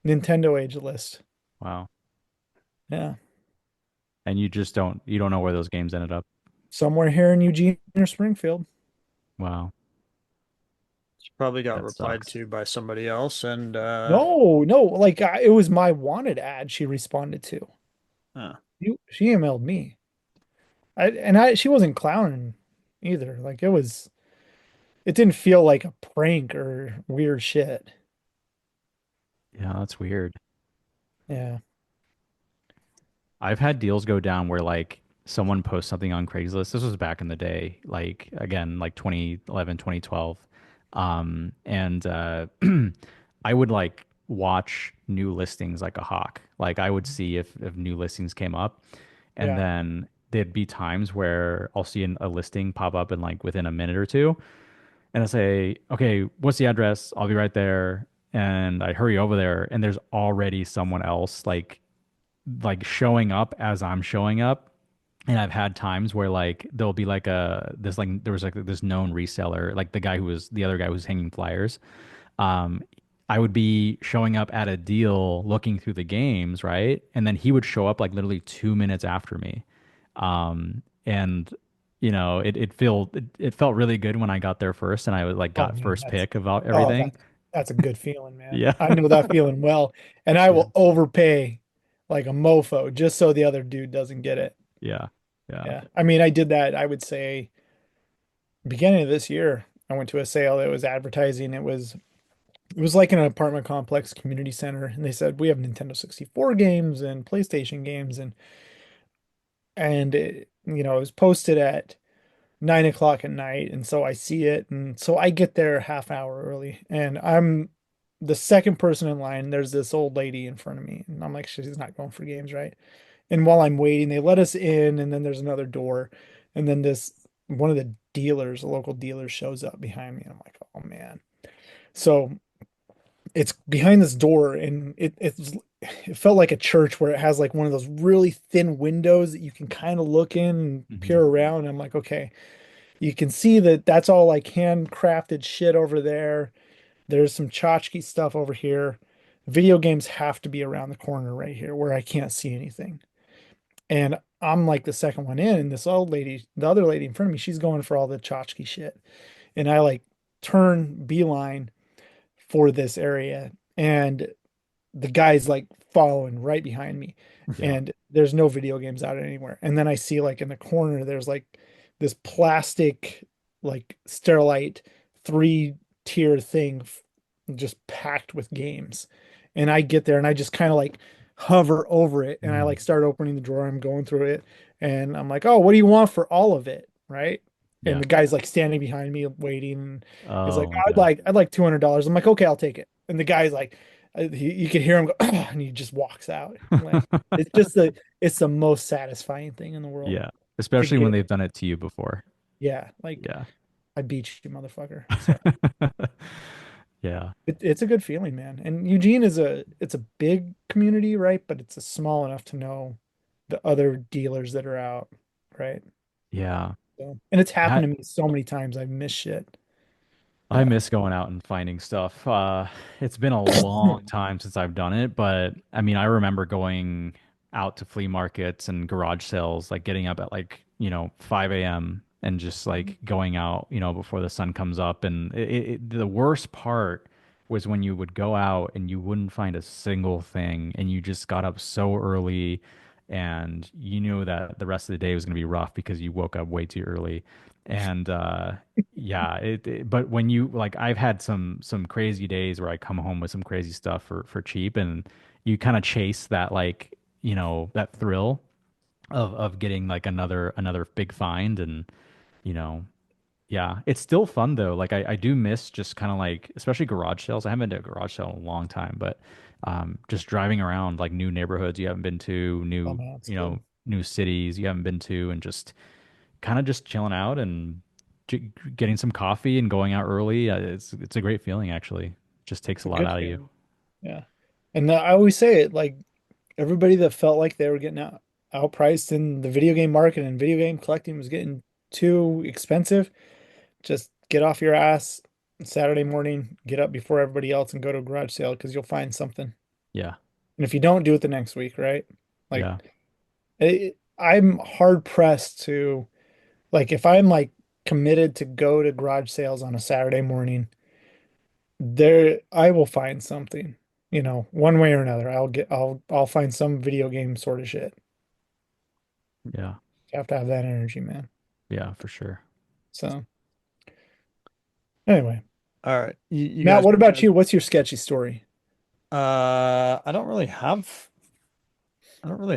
Nintendo age list. Wow. Yeah. And you don't know where those games ended up. Somewhere here in Eugene or Springfield. Wow. she probably got That replied sucks. to by somebody else, and No, no, like it was my wanted ad she responded to. uh, She emailed me. And she wasn't clowning either. Like it didn't feel like a prank or weird shit. Yeah, that's weird. Yeah. I've had deals go down where like someone posts something on Craigslist. This was back in the day, like again, like 2011, 2012. And I would like watch new listings like a hawk. Like I would see if new listings came up, and Yeah. then there'd be times where I'll see a listing pop up in like within a minute or two, and I say, okay, what's the address? I'll be right there. And I hurry over there, and there's already someone else like showing up as I'm showing up. And I've had times where like there'll be like there was like this known reseller, like the other guy who was hanging flyers. Um, I would be showing up at a deal looking through the games, right? And then he would show up like literally 2 minutes after me. And it felt really good when I got there first and I was like Oh got man, first pick about oh everything. that's a good feeling, man. Yeah. I know that feeling well. And I Yeah. will overpay like a mofo just so the other dude doesn't get it. Yeah. Yeah. Yeah. I mean, I did that, I would say beginning of this year. I went to a sale that was advertising. It was like in an apartment complex community center, and they said we have Nintendo 64 games and PlayStation games, and it was posted at 9 o'clock at night, and so I see it, and so I get there half hour early, and I'm the second person in line. There's this old lady in front of me, and I'm like, she's not going for games, right? And while I'm waiting, they let us in, and then there's another door, and then this one of the dealers, a local dealer, shows up behind me, and I'm like, oh man. So it's behind this door, and it felt like a church where it has like one of those really thin windows that you can kind of look in and Hmm. peer around. I'm like, okay, you can see that that's all like handcrafted shit over there. There's some tchotchke stuff over here. Video games have to be around the corner right here where I can't see anything. And I'm like the second one in, and this old lady, the other lady in front of me, she's going for all the tchotchke shit. And I like turn beeline for this area. And the guy's like following right behind me, Yeah. and there's no video games out anywhere. And then I see like in the corner there's like this plastic like Sterilite three-tier thing just packed with games. And I get there and I just kind of like hover over it, and I Mm. like start opening the drawer. I'm going through it, and I'm like, oh, what do you want for all of it, right? And Yeah. the guy's like standing behind me waiting, and he's like, Oh my I'd God. like I'd like $200. I'm like, okay, I'll take it. And the guy's like, you can hear him go, and he just walks out. Like it's the most satisfying thing in the world Yeah. to Especially when get. they've done it to you before. Yeah, like Yeah. I beat you, motherfucker. So Yeah. it's a good feeling, man. And Eugene it's a big community, right? But it's a small enough to know the other dealers that are out, right? Yeah. So, and it's happened I to me so many times. I've missed shit. I Yeah. miss going out and finding stuff. It's been a long time since I've done it, but I mean, I remember going out to flea markets and garage sales, like getting up at like, 5 a.m. and just like going out, before the sun comes up. And the worst part was when you would go out and you wouldn't find a single thing, and you just got up so early and you knew that the rest of the day was going to be rough because you woke up way too early. And yeah, but when you like, I've had some crazy days where I come home with some crazy stuff for cheap, and you kind of chase that, like, that thrill of getting like another big find. And you know yeah, it's still fun though. Like, I do miss just kind of like, especially garage sales. I haven't been to a garage sale in a long time, but just driving around like new neighborhoods you haven't been to, Oh man, it's you good. know new cities you haven't been to, and just kind of just chilling out and getting some coffee and going out early. It's a great feeling, actually. Just takes It's a a lot good out of you. feeling. Yeah. And I always say it, like everybody that felt like they were getting outpriced in the video game market and video game collecting was getting too expensive, just get off your ass Saturday morning, get up before everybody else and go to a garage sale because you'll find something. Yeah, And if you don't, do it the next week, right? Like yeah, I'm hard pressed to, like, if I'm like committed to go to garage sales on a Saturday morning, there I will find something, one way or another. I'll find some video game sort of shit. yeah, You have to have that energy, man. yeah, for sure. So anyway, All right. You Matt, guys, what about you? What's your sketchy story? I don't really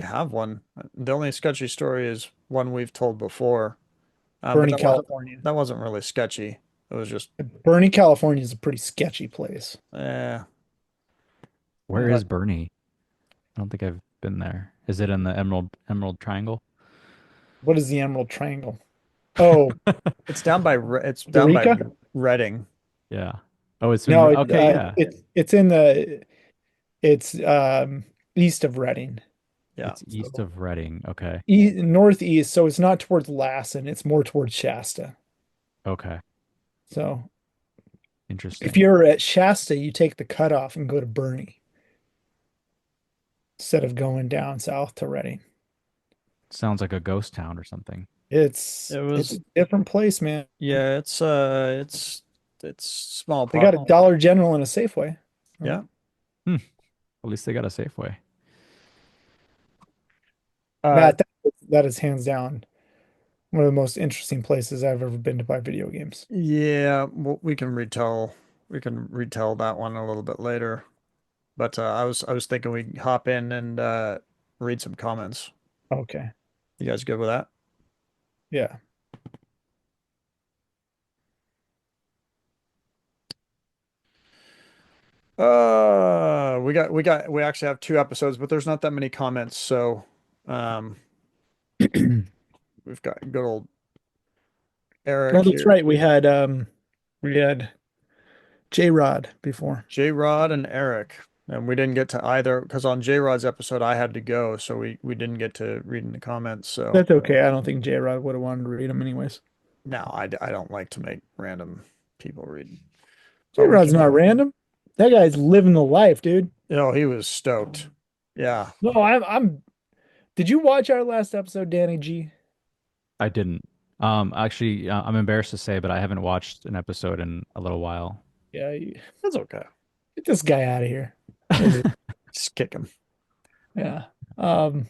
have one. The only sketchy story is one we've told before. But Bernie, California. that wasn't really sketchy. It was just, Bernie, California is a pretty sketchy place. eh. Where But is Bernie? I don't think I've been there. Is it in the Emerald Triangle? What is the Emerald Triangle? Oh, it's down by Eureka? Reading. Yeah. Oh, it's in No, okay, yeah. it's east of Reading. Yeah. It's east So of Reading. Okay. northeast, so it's not towards Lassen, it's more towards Shasta. Okay. So if Interesting. you're at Shasta, you take the cutoff and go to Bernie instead of going down south to Reading. Sounds like a ghost town or something. It It's a was, different place, man. yeah, it's small They got a pop. Dollar General and a Safeway. Yeah. Hmm. At least they got a Safeway. Uh, Matt, that is hands down one of the most interesting places I've ever been to buy video games. yeah, we can retell that one a little bit later. But I was thinking we hop in and read some comments. Okay. You guys good with that? Yeah. We actually have two episodes, but there's not that many comments, so um we've got good old Oh, Eric that's here. right. We had J-Rod before. J-Rod and Eric. And we didn't get to either because on J-Rod's episode I had to go, so we didn't get to read in the comments. So That's okay. I don't think J-Rod would have wanted to read them anyways. no, I don't like to make random people read. But we J-Rod's can, not random. That guy's living the life, dude. he was stoked. Yeah. No, I'm Did you watch our last episode, Danny G? I didn't. Actually, I'm embarrassed to say, but I haven't watched an episode in a little while. Yeah, That's okay. get this guy out of here. What is it? Just kick him. Yeah. Um,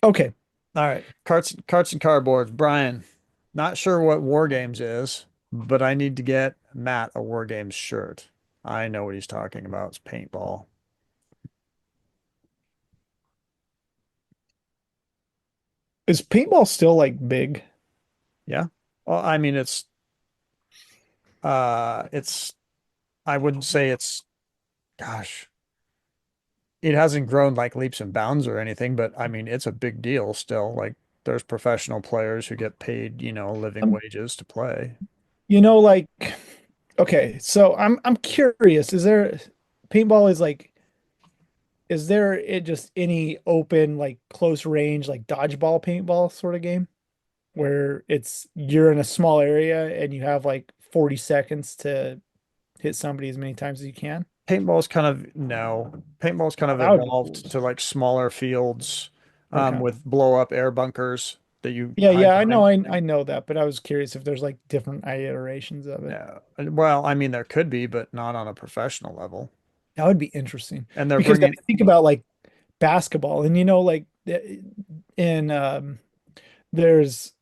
okay. All right. Carts and cardboards. Brian, not sure what War Games is, but I need to get Matt a War Games shirt. I know what he's talking about. It's paintball. Is paintball still like big? Yeah. Well, I mean it's I wouldn't say it's gosh, it hasn't grown like leaps and bounds or anything, but I mean it's a big deal still. Like there's professional players who get paid, living Um, wages to play. like, okay, so I'm curious. Paintball is there just any open like close range like dodgeball paintball sort of game? where it's you're in a small area and you have like 40 seconds to hit somebody as many times as you can? Paintball's kind of no. Paintball's kind Oh, of that would be cool. evolved to like smaller fields Okay. with blow up air bunkers that you Yeah, hide yeah, I know, behind. I know that, but I was curious if there's like different iterations of it. No. Well, I mean there could be, but not on a professional level. That would be interesting And they're because I bringing think about like basketball, and like in there's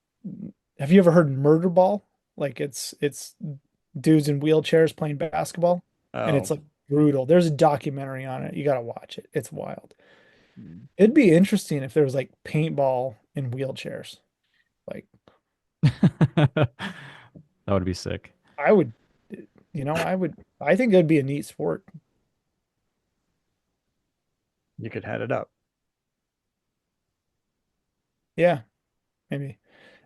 have you ever heard murder ball? Like it's dudes in wheelchairs playing basketball, and it's oh. like brutal. There's a documentary on it. You got to watch it. It's wild. Hmm. It'd be interesting if there was like paintball in wheelchairs. Like That would be sick. I would, I think that'd be a neat sport. You could head it up. Yeah, maybe.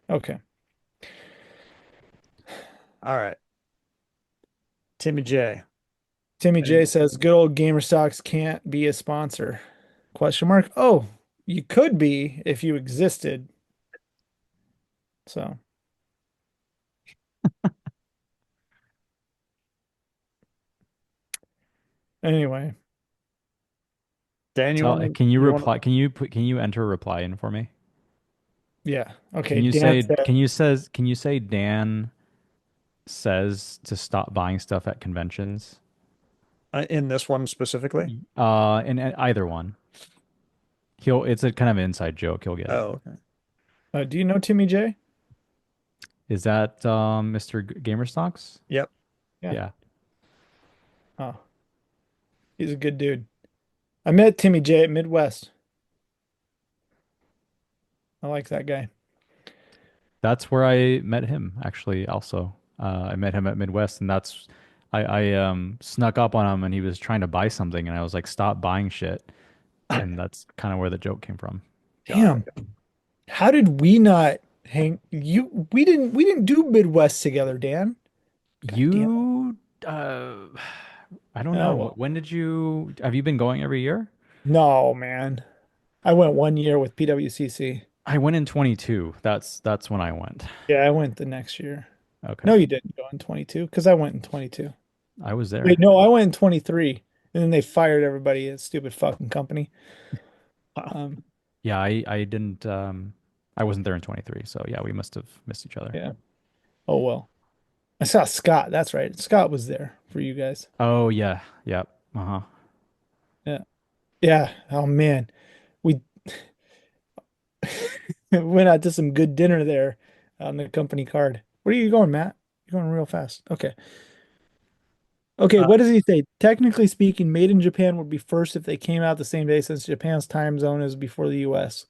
Okay. All right. Timmy J. Timmy Any- J says, "Good old Gamer Stocks can't be a sponsor?" Question mark. Oh, you could be if you existed. So anyway, Dan, you want to Can you you want reply? Can you enter a reply in for me? yeah. Okay. Dan said, Can you say Dan says to stop buying stuff at conventions? in this one specifically? In either one. It's a kind of an inside joke. He'll get it. Oh, okay. "Do you know Timmy J?" Is that Mr. Gamerstocks? Yep. Yeah. Yeah. Oh, he's a good dude. I met Timmy J at Midwest. I like that guy. That's where I met him actually also. I met him at Midwest and I snuck up on him and he was trying to buy something and I was like, stop buying shit. And that's kind of where the joke came from. Got Damn. How did we not hang you we didn't do Midwest together, Dan. God damn it. You I don't Oh know. well. When have you been going every year? No, man. I went 1 year with PWCC. I went in 22. That's when I went. Yeah, I went the next year. Okay. No, you didn't go in 22 because I went in 22. I was Wait, there. no, I went in 23, and then they fired everybody at stupid fucking company. Wow. Um, Yeah, I didn't I wasn't there in 23, so yeah, we must have missed each other. yeah. Oh well. I saw Scott. That's right. Scott was there for you guys. Oh yeah. Yep. Uh-huh. Yeah. Yeah. Oh man. We went out to some good dinner there on the company card. Where are you going, Matt? You're going real fast. Okay. Okay, Uh, what does he say? Technically speaking, made in Japan would be first if they came out the same day since Japan's time zone is before the US.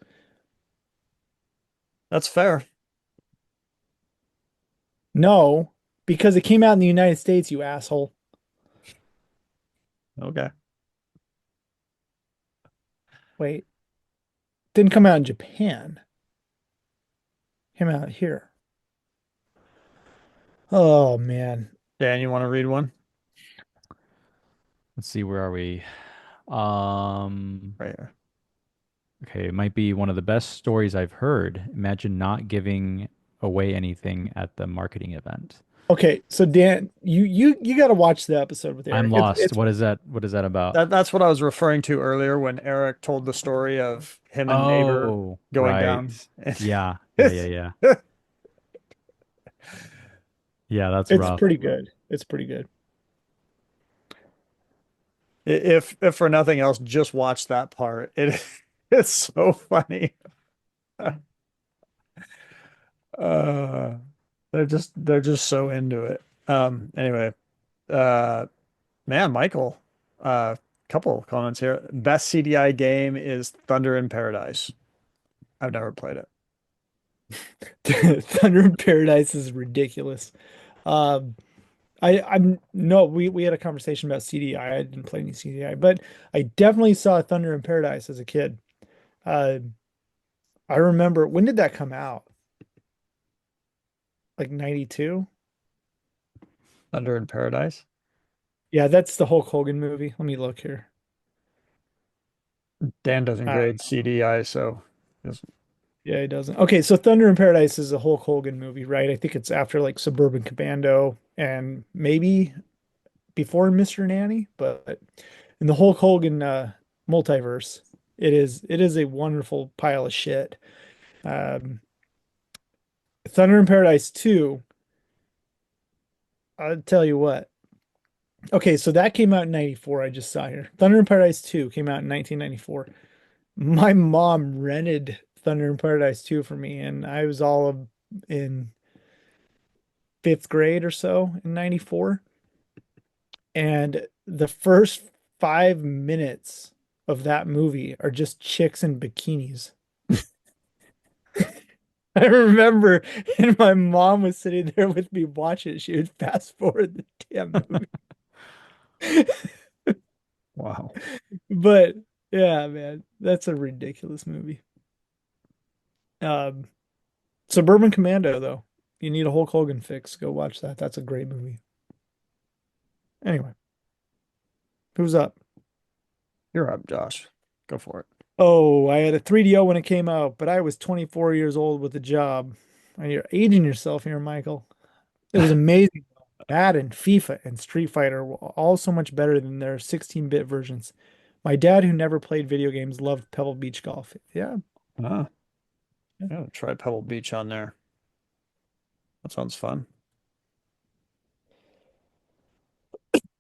that's fair. No, because it came out in the United States, you asshole. Okay. Wait, didn't come out in Japan. Came out here. Oh man. Dan, you want to read one? Let's see, where are we? Um, Right here. okay, it might be one of the best stories I've heard. Imagine not giving away anything at the marketing event. Okay, so Dan, you got to watch the episode with I'm Eric. It's lost. it's What is that? What is that about? That's what I was referring to earlier when Eric told the story of him and neighbor Oh, going right. down. Yeah. Yeah, yeah, yeah. Yeah, that's it's rough. pretty good. It's pretty good. If for nothing else, just watch that part. It's so funny. Uh, they're just so into it. Anyway, uh, man, Michael, couple of comments here. Best CDI game is Thunder in Paradise. I've never played it. Thunder in Paradise is ridiculous. Um, I'm no, we had a conversation about CDI. I didn't play any CDI, but I definitely saw Thunder in Paradise as a kid. Uh, I remember when did that come out? Like 92? Thunder in Paradise. Yeah, that's the Hulk Hogan movie. Let me look here. Dan doesn't I don't grade CDI, so yes. Yeah, he doesn't. Okay, so Thunder in Paradise is a Hulk Hogan movie, right? I think it's after like Suburban Commando and maybe before Mr. Nanny, but in the Hulk Hogan multiverse, it is a wonderful pile of shit. Um, Thunder in Paradise 2, I'll tell you what. Okay, so that came out in 94, I just saw here. Thunder in Paradise 2 came out in 1994. My mom rented Thunder in Paradise 2 for me, and I was in fifth grade or so in 94. And the first 5 minutes of that movie are just chicks in bikinis. I remember, and my mom was sitting there with me watching it. She would fast forward the damn movie. Wow. But yeah, man, that's a ridiculous movie. Um, Suburban Commando, though, you need a Hulk Hogan fix. Go watch that. That's a great movie. Anyway, who's up? You're up, Josh. Go for it. Oh, I had a 3DO when it came out, but I was 24 years old with a job. You're aging yourself here, Michael. It was amazing. Madden, FIFA, and Street Fighter were all so much better than their 16-bit versions. My dad, who never played video games, loved Pebble Beach golf. Yeah. Ah, yeah, try Pebble Beach on there. That sounds fun.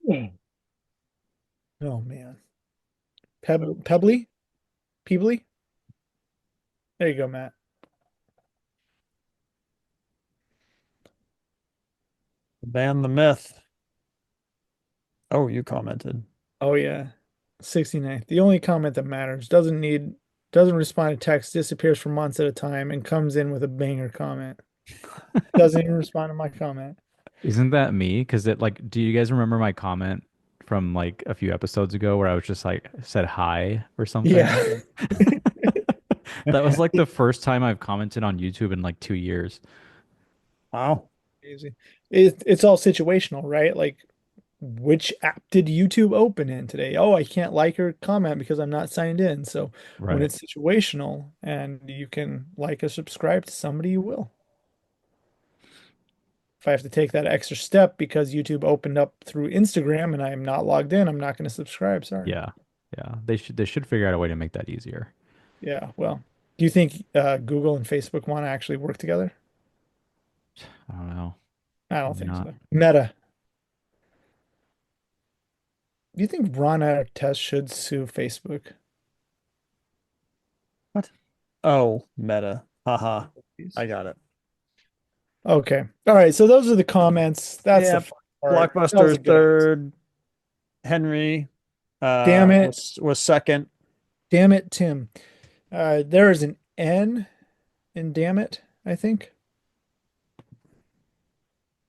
Yeah. Oh man. Pebbly? Peebly? There you go, Matt. Ban the myth. Oh, you commented. Oh yeah. 69th. The only comment that matters. Doesn't respond to text, disappears for months at a time, and comes in with a banger comment. Doesn't even respond to my comment. Isn't that me? Because it like, do you guys remember my comment from like a few episodes ago where I was just like said hi or something? Yeah. That was like the first time I've commented on YouTube in like 2 years. Wow. Crazy. It's all situational, right? Like, which app did YouTube open in today? Oh, I can't like or comment because I'm not signed in. So when Right. it's situational and you can like or subscribe to somebody, you will. If I have to take that extra step because YouTube opened up through Instagram and I am not logged in, I'm not going to subscribe. Sorry. Yeah. Yeah. They should figure out a way to make that easier. Yeah. Well, do you think Google and Facebook want to actually work together? I don't know. I don't Maybe think not. so. Meta. Do you think Ron Artest should sue Facebook? What? Oh, meta. Haha. I got it. Okay. All right. So those are the comments. That's the Yeah, fun part. That was a Blockbuster good episode. third. Henry Damn it. was second. Damn it, Tim. There is an N in damn it, I think.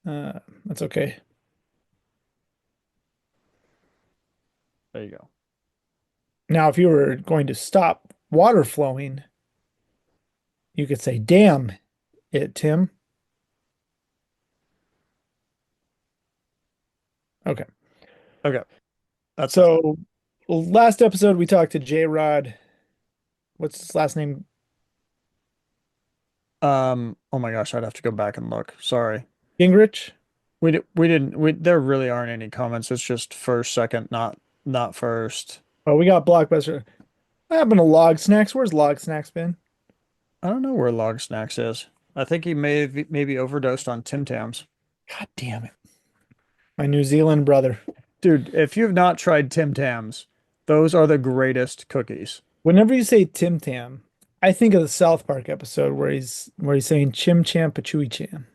That's okay. There you go. Now, if you were going to stop water flowing, you could say, damn it, Tim. Okay. Okay. That's it. So last episode, we talked to J Rod. What's his last name? Oh my gosh, I'd have to go back and look. Sorry. Gingrich? We didn't there really aren't any comments. It's just first, second, not first. Oh, we got Blockbuster. What happened to Log Snacks? Where's Log Snacks been? I don't know where Log Snacks is. I think he maybe overdosed on Tim Tams. God damn it. My New Zealand brother. Dude, if you've not tried Tim Tams, those are the greatest cookies. Whenever you say Tim Tam, I think of the South Park episode where he's saying Chim Cham Pachui Cham.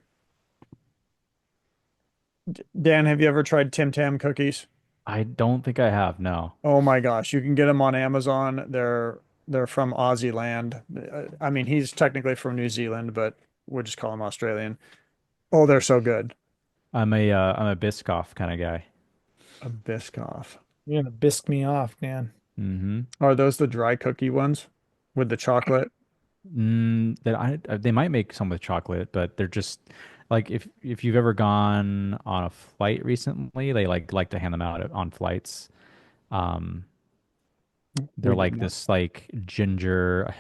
Dan, have you ever tried Tim Tam cookies? I don't think I have, no. Oh my gosh, you can get them on Amazon. They're from Aussie land. I mean, he's technically from New Zealand, but we'll just call him Australian. Oh, they're so good. I'm a Biscoff kind of guy. A Biscoff. You're gonna bisque me off, man. Mm-hmm. Are those the dry cookie ones with the chocolate? They might make some with chocolate, but they're just like if you've ever gone on a flight recently, they like to hand them out on flights. Um, they're We did like not. this like ginger,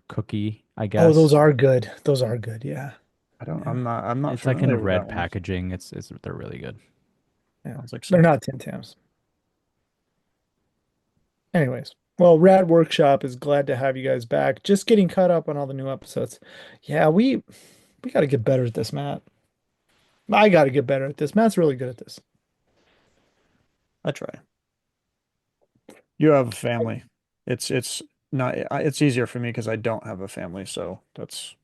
cookie, I Oh, those guess. are good. Those are good. Yeah. I don't. Yeah. I'm not It's like in familiar with that red one. packaging. It's they're really good. Yeah. Sounds like They're something. not Tim Tams. Anyways, well, Rad Workshop is glad to have you guys back. Just getting caught up on all the new episodes. Yeah, we got to get better at this, Matt. I got to get better at this. Matt's really good at this. I try. You have a family. It's not. It's easier for me because I don't have a family. So that's.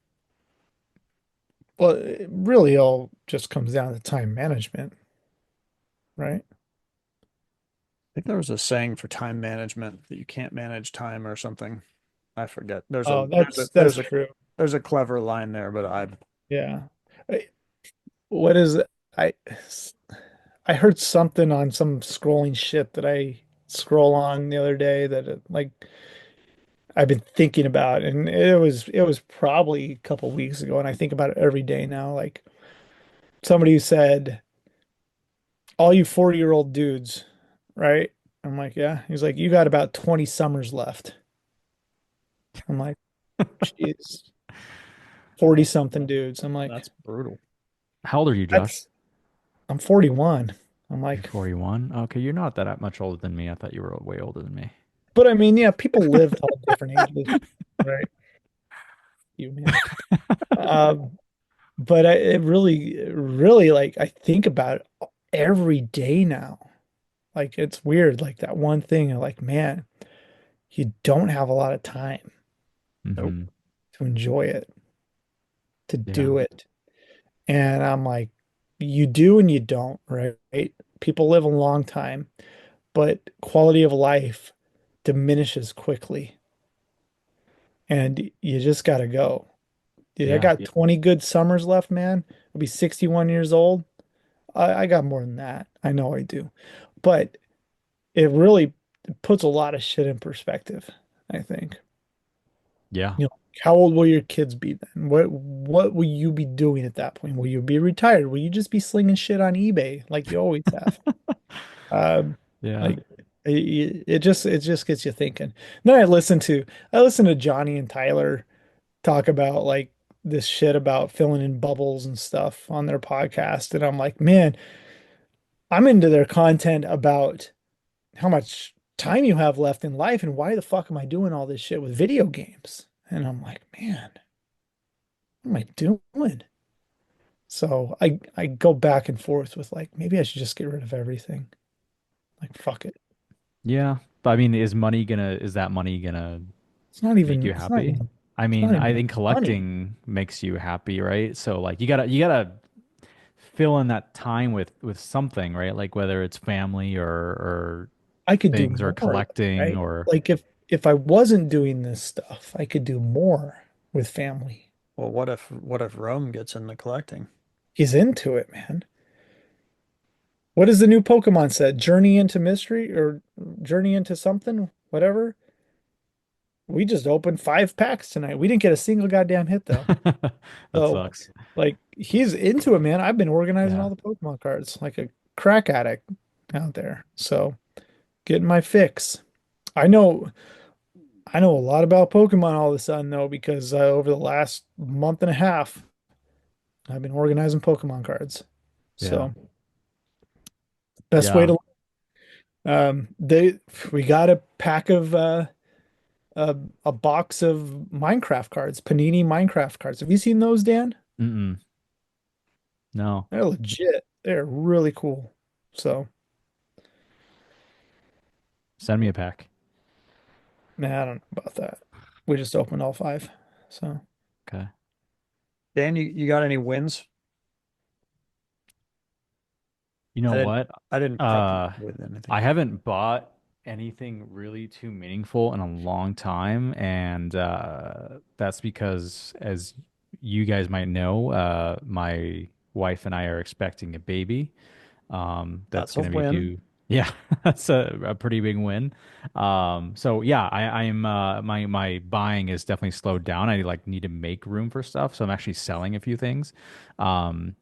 Well, it really all just comes down to time management, right? I think there was a saying for time management that you can't manage time or something. I forget. Oh, that's true. There's a clever line there, but I Yeah. I- What is I I heard something on some scrolling shit that I scroll on the other day that like I've been thinking about, and it was probably a couple weeks ago, and I think about it every day now. Like somebody who said, "All you 40-year-old dudes, right?" I'm like, "Yeah." He's like, "You got about 20 summers left." I'm like, "Jeez, 40 something dudes." I'm like, that's brutal. How old are you, Josh? "That's I'm 41." I'm You're like, 41. Okay, you're not that much older than me. I thought you were way older than me. but I mean, yeah, people live to all different ages, right? You man. Um, but it really like I think about it every day now. Like it's weird, like that one thing, like, man, you don't have a lot of time Nope. Hmm. to enjoy it, to Yeah. do it. And I'm like, you do and you don't, right? People live a long time, but quality of life diminishes quickly. And you just gotta go. Dude, I Yeah. got 20 good summers left, man. I'll be 61 years old. I got more than that. I know I do. But it really puts a lot of shit in perspective, I think. Yeah. You know, how old will your kids be then? What will you be doing at that point? Will you be retired? Will you just be slinging shit on eBay like you always have? Um, Yeah. like it just gets you thinking. Then I listen to Johnny and Tyler talk about like this shit about filling in bubbles and stuff on their podcast, and I'm like, man, I'm into their content about how much time you have left in life and why the fuck am I doing all this shit with video games? And I'm like, man, what am I doing? So I go back and forth with like maybe I should just get rid of everything. Like fuck it. Yeah. But I mean, is that money gonna It's not make even you it's not happy? even I it's mean, not I even think money. collecting makes you happy, right? So like you gotta fill in that time with something, right? Like whether it's family or I could do things or more, collecting right? or Like if I wasn't doing this stuff, I could do more with family. Well, what if Rome gets into collecting? He's into it, man. What is the new Pokemon set? Journey into Mystery or Journey into something? Whatever. We just opened 5 packs tonight. We didn't get a single goddamn hit though. that So, sucks. like, he's into it, man. I've been organizing Yeah. all the Pokemon cards like a crack addict out there. So, getting my fix. I know, I know a lot about Pokemon all of a sudden though, because over the last month and a half, I've been organizing Pokemon cards. Yeah. So, best way Yeah. to they we got a pack of a, a box of Minecraft cards, Panini Minecraft cards. Have you seen those, Dan? Mm-mm. No. They're legit. They're really cool. So, Send me a pack. nah, I don't know about that. We just opened all 5. So, Okay. Dan, you got any wins? You I know didn't what? I didn't prep you Uh, with anything. I haven't bought anything really too meaningful in a long time, and that's because, as you guys might know, my wife and I are expecting a baby. That's That's a going to be win. due. Yeah, that's a pretty big win. So yeah, I'm my buying is definitely slowed down. I like need to make room for stuff, so I'm actually selling a few things. And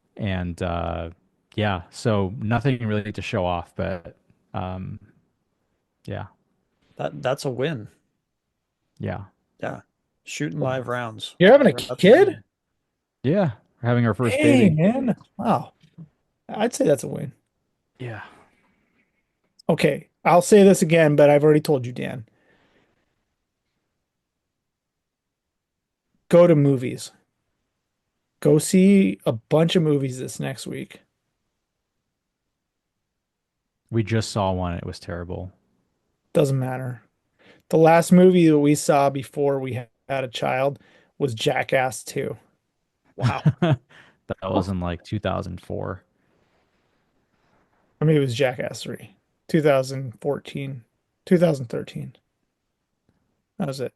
yeah, so nothing really to show off, but um, yeah, That's a win. yeah, Yeah. Shooting live rounds. You're having a Congrats on kid? that. Yeah, we're having our first Hey, baby. man. Wow. I'd say that's a win. Yeah. Okay, I'll say this again, but I've already told you, Dan. Go to movies. Go see a bunch of movies this next week. We just saw one. It was terrible. Doesn't matter. The last movie that we saw before we had a child was Jackass 2. Wow. That was in like 2004. I mean, it was Jackass 3, 2014, 2013. That was it.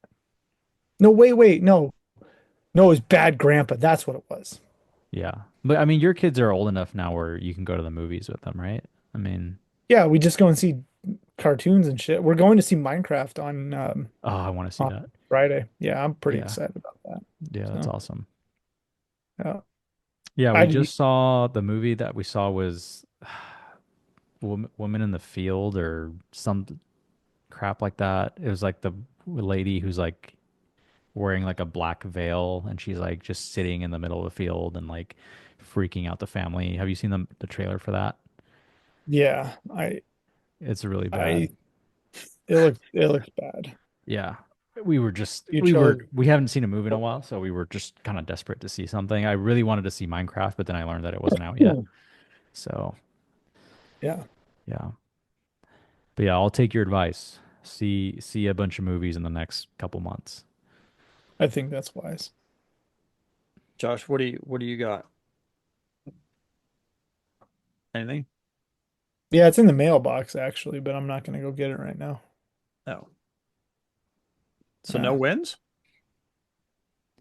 No, wait, no. No, it was Bad Grandpa. That's what it was. Yeah. But I mean, your kids are old enough now where you can go to the movies with them, right? I mean, Yeah, we just go and see cartoons and shit. We're going to see Minecraft oh, I want to see on that. Friday. Yeah, I'm pretty Yeah. excited about that. Yeah, that's So, awesome. yeah. Yeah, I we did. just saw the movie that we saw was Woman in the Field or some crap like that. It was like the lady who's like wearing like a black veil and she's like just sitting in the middle of the field and like freaking out the family. Have you seen the trailer for that? Yeah, It's really I bad. it looks bad. Yeah. We were just You chose. we haven't seen a movie in a while, so we were just kind of desperate to see something. I really wanted to see Minecraft, but then I learned that it wasn't out yet. So, Yeah, yeah. But yeah, I'll take your advice. See a bunch of movies in the next couple months. I think that's wise. Josh, what do you got? Anything? Yeah, it's in the mailbox actually, but I'm not gonna go get it right now. No. So no Yeah. wins?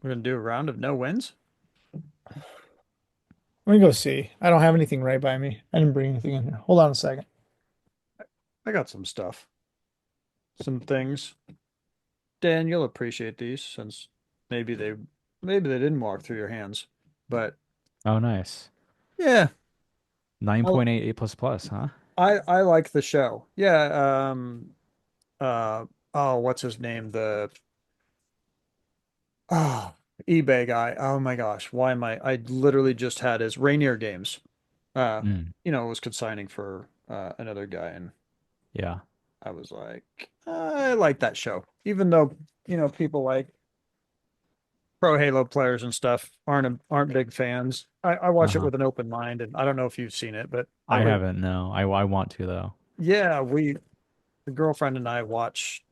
We're gonna do a round of no wins? Let me go see. I don't have anything right by me. I didn't bring anything in here. Hold on a second. I got some stuff. Some things. Dan, you'll appreciate these since maybe they didn't walk through your hands. But Oh, nice. yeah, I 9.8 A plus plus, huh? I like the show. Yeah, oh, what's his name? The oh, eBay guy. Oh my gosh, why am I literally just had his Rainier Games. Uh, Mm, was consigning for another guy, and yeah. I was like, I like that show. Even though, people like pro Halo players and stuff aren't big fans. I watch it Uh-huh. with an open mind, and I don't know if you've seen it, but I I really, haven't, no. I want to though. yeah, the girlfriend and I watched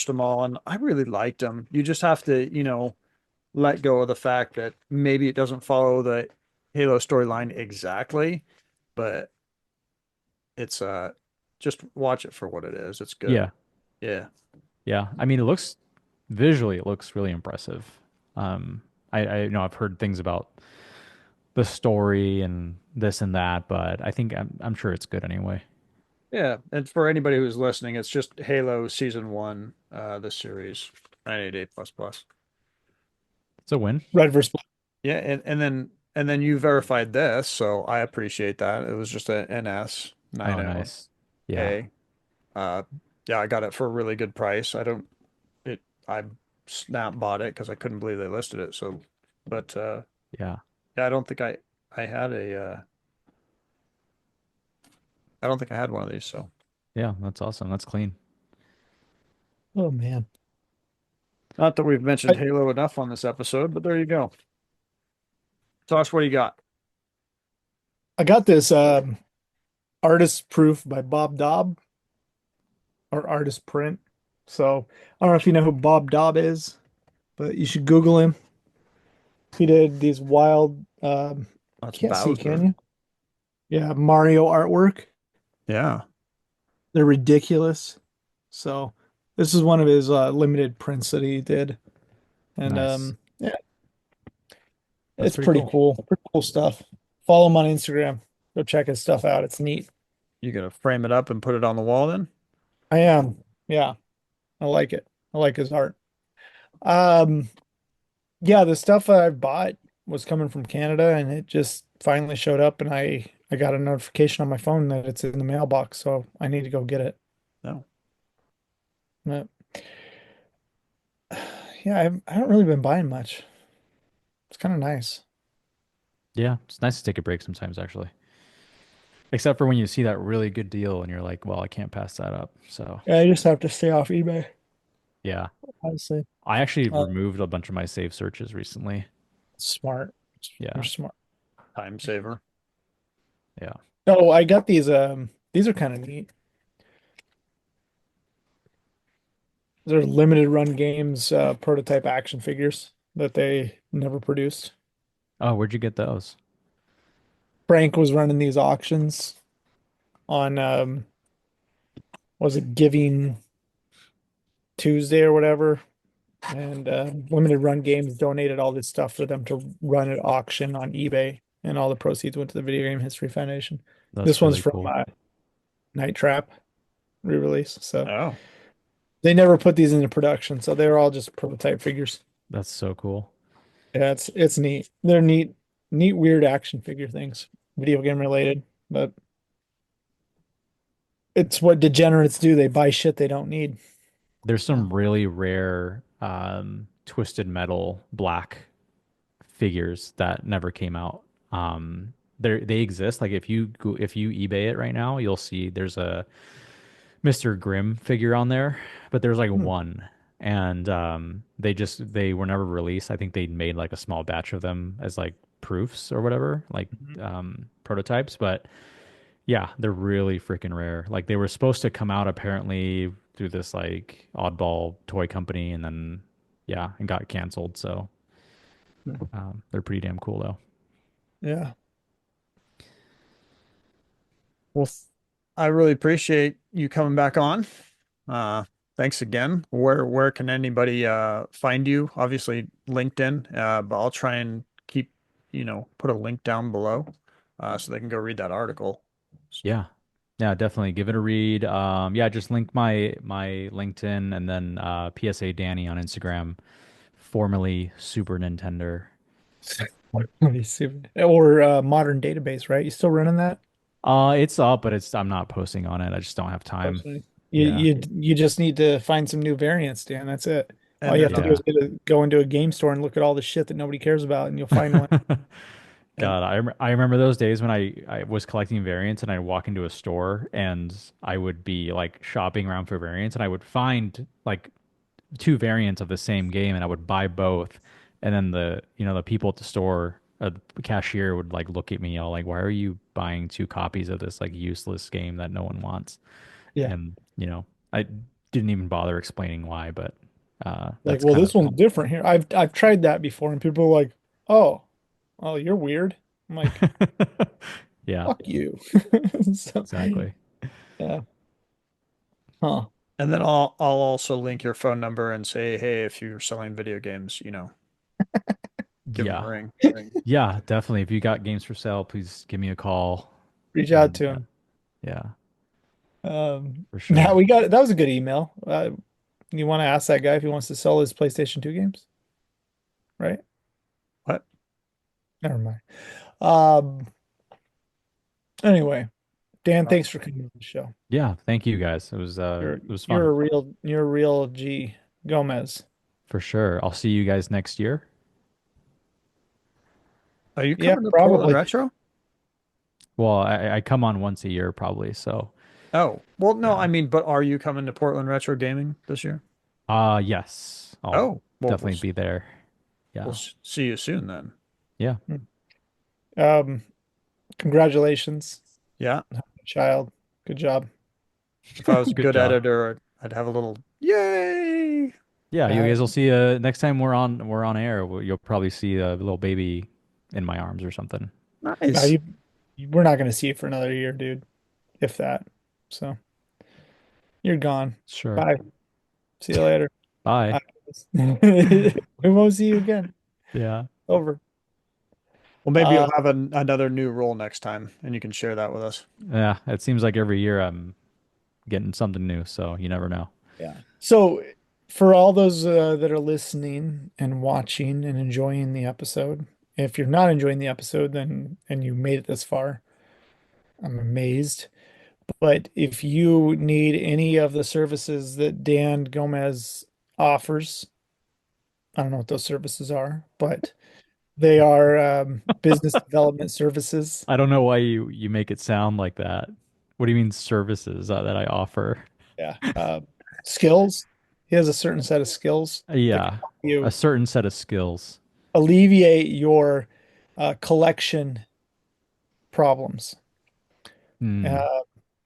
them all, and I really liked them. You just have to, let go of the fact that maybe it doesn't follow the Halo storyline exactly, but it's just watch it for what it is. It's good. Yeah. Yeah. Yeah. I mean, it looks really impressive. Um, I know I've heard things about the story and this and that, but I'm sure it's good anyway. Yeah. And for anybody who's listening, it's just Halo Season 1, the series, 988 plus plus. It's a win. Red versus Blue. Yeah, and then you verified this, so I appreciate that. It was just a NS Oh, 90A. nice. Yeah. Uh yeah, I got it for a really good price. I snap bought it because I couldn't believe they listed it. So but Yeah. yeah, I had a I don't think I had one of these, so Yeah. That's awesome. That's clean. Oh man. not that we've mentioned I, Halo enough on this episode, but there you go. Tosh, what do you got? I got this artist proof by Bob Daub or artist print. So I don't know if you know who Bob Daub is, but you should Google him. He did these wild That's can't see, can Bowser. you? Yeah, Mario artwork. Yeah. They're ridiculous. So this is one of his limited prints that he did. And Nice. yeah, That's it's pretty pretty cool. cool. Pretty cool stuff. Follow him on Instagram. Go check his stuff out. It's neat. You gonna frame it up and put it on the wall then? I am. Yeah, I like it. I like his art. Um, yeah, the stuff I bought was coming from Canada and it just finally showed up and I got a notification on my phone that it's in the mailbox, so I need to go get it. No. But, Yeah, I haven't really been buying much. It's kind of nice. Yeah, it's nice to take a break sometimes, actually. Except for when you see that really good deal and you're like, well, I can't pass that up. So, Yeah, I just have to stay off eBay, yeah. honestly. I actually Uh, removed a bunch of my save searches recently. Smart. You're Yeah. smart. Time saver. Yeah. Oh, I got these are kind of neat. They're limited run games, prototype action figures that they never produced. Oh, where'd you get those? Frank was running these auctions on was it Giving Tuesday or whatever, and limited run games donated all this stuff for them to run at auction on eBay, and all the proceeds went to the Video Game History Foundation. This That's one's really from cool. Night Trap re-release, so Oh, they never put these into production, so they're all just prototype figures. That's so cool. Yeah, it's neat. They're neat, weird action figure things, video game related, but it's what degenerates do. They buy shit they don't need. There's So, some really rare twisted metal black figures that never came out. They exist. Like if you eBay it right now, you'll see there's a Mr. Grimm figure on there, but there's like hmm. one. And they were never released. I think they made like a small batch of them as like proofs or whatever, like Mhm. prototypes, but yeah, they're really freaking rare. Like they were supposed to come out apparently through this like oddball toy company and then yeah, and got canceled. So they're pretty damn cool though. Yeah. well, I really appreciate you coming back on. Uh, Thanks again. Where can anybody find you? Obviously LinkedIn, but I'll try and keep, put a link down below so they can go read that article. Yeah. Yeah, definitely give it a read. Yeah, just link my LinkedIn and then PSA Danny on Instagram, formerly Super Nintendo. Let me see. Or modern database, right? You still running that? It's up, but it's I'm not posting on it. I just don't have time. Personally. Yeah. You just need to find some new variants, Dan. That's it. All And you then have to do Yeah. is go into a game store and look at all the shit that nobody cares about, and you'll find one. and God, I remember those days when I was collecting variants and I'd walk into a store and I would be like shopping around for variants and I would find like two variants of the same game and I would buy both. And then the people at the store, the cashier would like look at me all like, why are you buying two copies of this like useless game that no one wants? Yeah. And, I didn't even bother explaining why, but Like, that's well, kind this of, one's different here. I've tried that before, and people are like, "Oh, oh, you're weird." I'm like, yeah, "Fuck you." So, exactly. yeah. Huh. and then I'll also link your phone number and say, hey, if you're selling video games, give them a Yeah. ring. Yeah, definitely. If you got games for sale, please give me a call. Reach out And to him. yeah, for Now sure. we got that was a good email. You want to ask that guy if he wants to sell his PlayStation 2 games, right? What? Never mind. Um, anyway, Dan, Uh, thanks for coming on the show. Yeah, thank you guys. You're It was you're fun. a real G Gomez. For sure. I'll see you guys next year. Are you Yeah, coming to Portland probably. Retro? Well, I come on once a year probably, so Oh, well, no, yeah. I mean, but are you coming to Portland Retro Gaming this year? Yes. I'll Oh, well, definitely be there. we'll Yeah. see you soon then. Yeah. Um, Congratulations, Yeah. child. Good job. If I was a Good good job. editor, I'd have a little yay. Yeah, you Uh, guys will see next time we're on air, you'll probably see a little baby in my arms or something. now Nice. we're not going to see you for another year, dude, if that. So you're gone. Sure. Bye. See you later. Bye. Bye. We won't see you again. Yeah. Over. Well, maybe Uh, you'll have another new role next time and you can share that with us. Yeah, it seems like every year I'm getting something new, so you never know. yeah. So for all those that are listening and watching and enjoying the episode, if you're not enjoying the episode, then and you made it this far, I'm amazed. But if you need any of the services that Dan Gomez offers, I don't know what those services are, but they are business development services. I don't know why you make it sound like that. What do you mean services that I offer? Yeah. Skills. He has a certain set of skills that can Yeah, help a you certain set of skills. alleviate your collection problems. Hmm. Uh,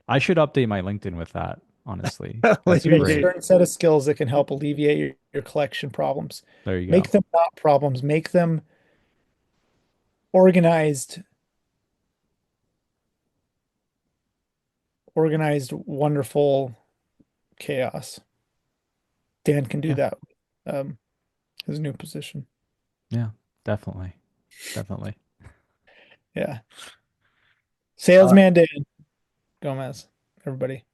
I should update my LinkedIn with that, honestly. That's he has a great. Alleviate. certain set of skills that can help alleviate your collection problems. There you Make go. them not problems. Make them organized, wonderful chaos. Dan can do Yeah. that. Um, his new position. Yeah, definitely. Definitely. Yeah. Uh, Salesman Dan Gomez. Everybody.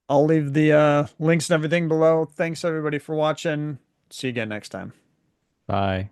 I'll leave the links and everything below. Thanks everybody for watching. See you again next time. Bye.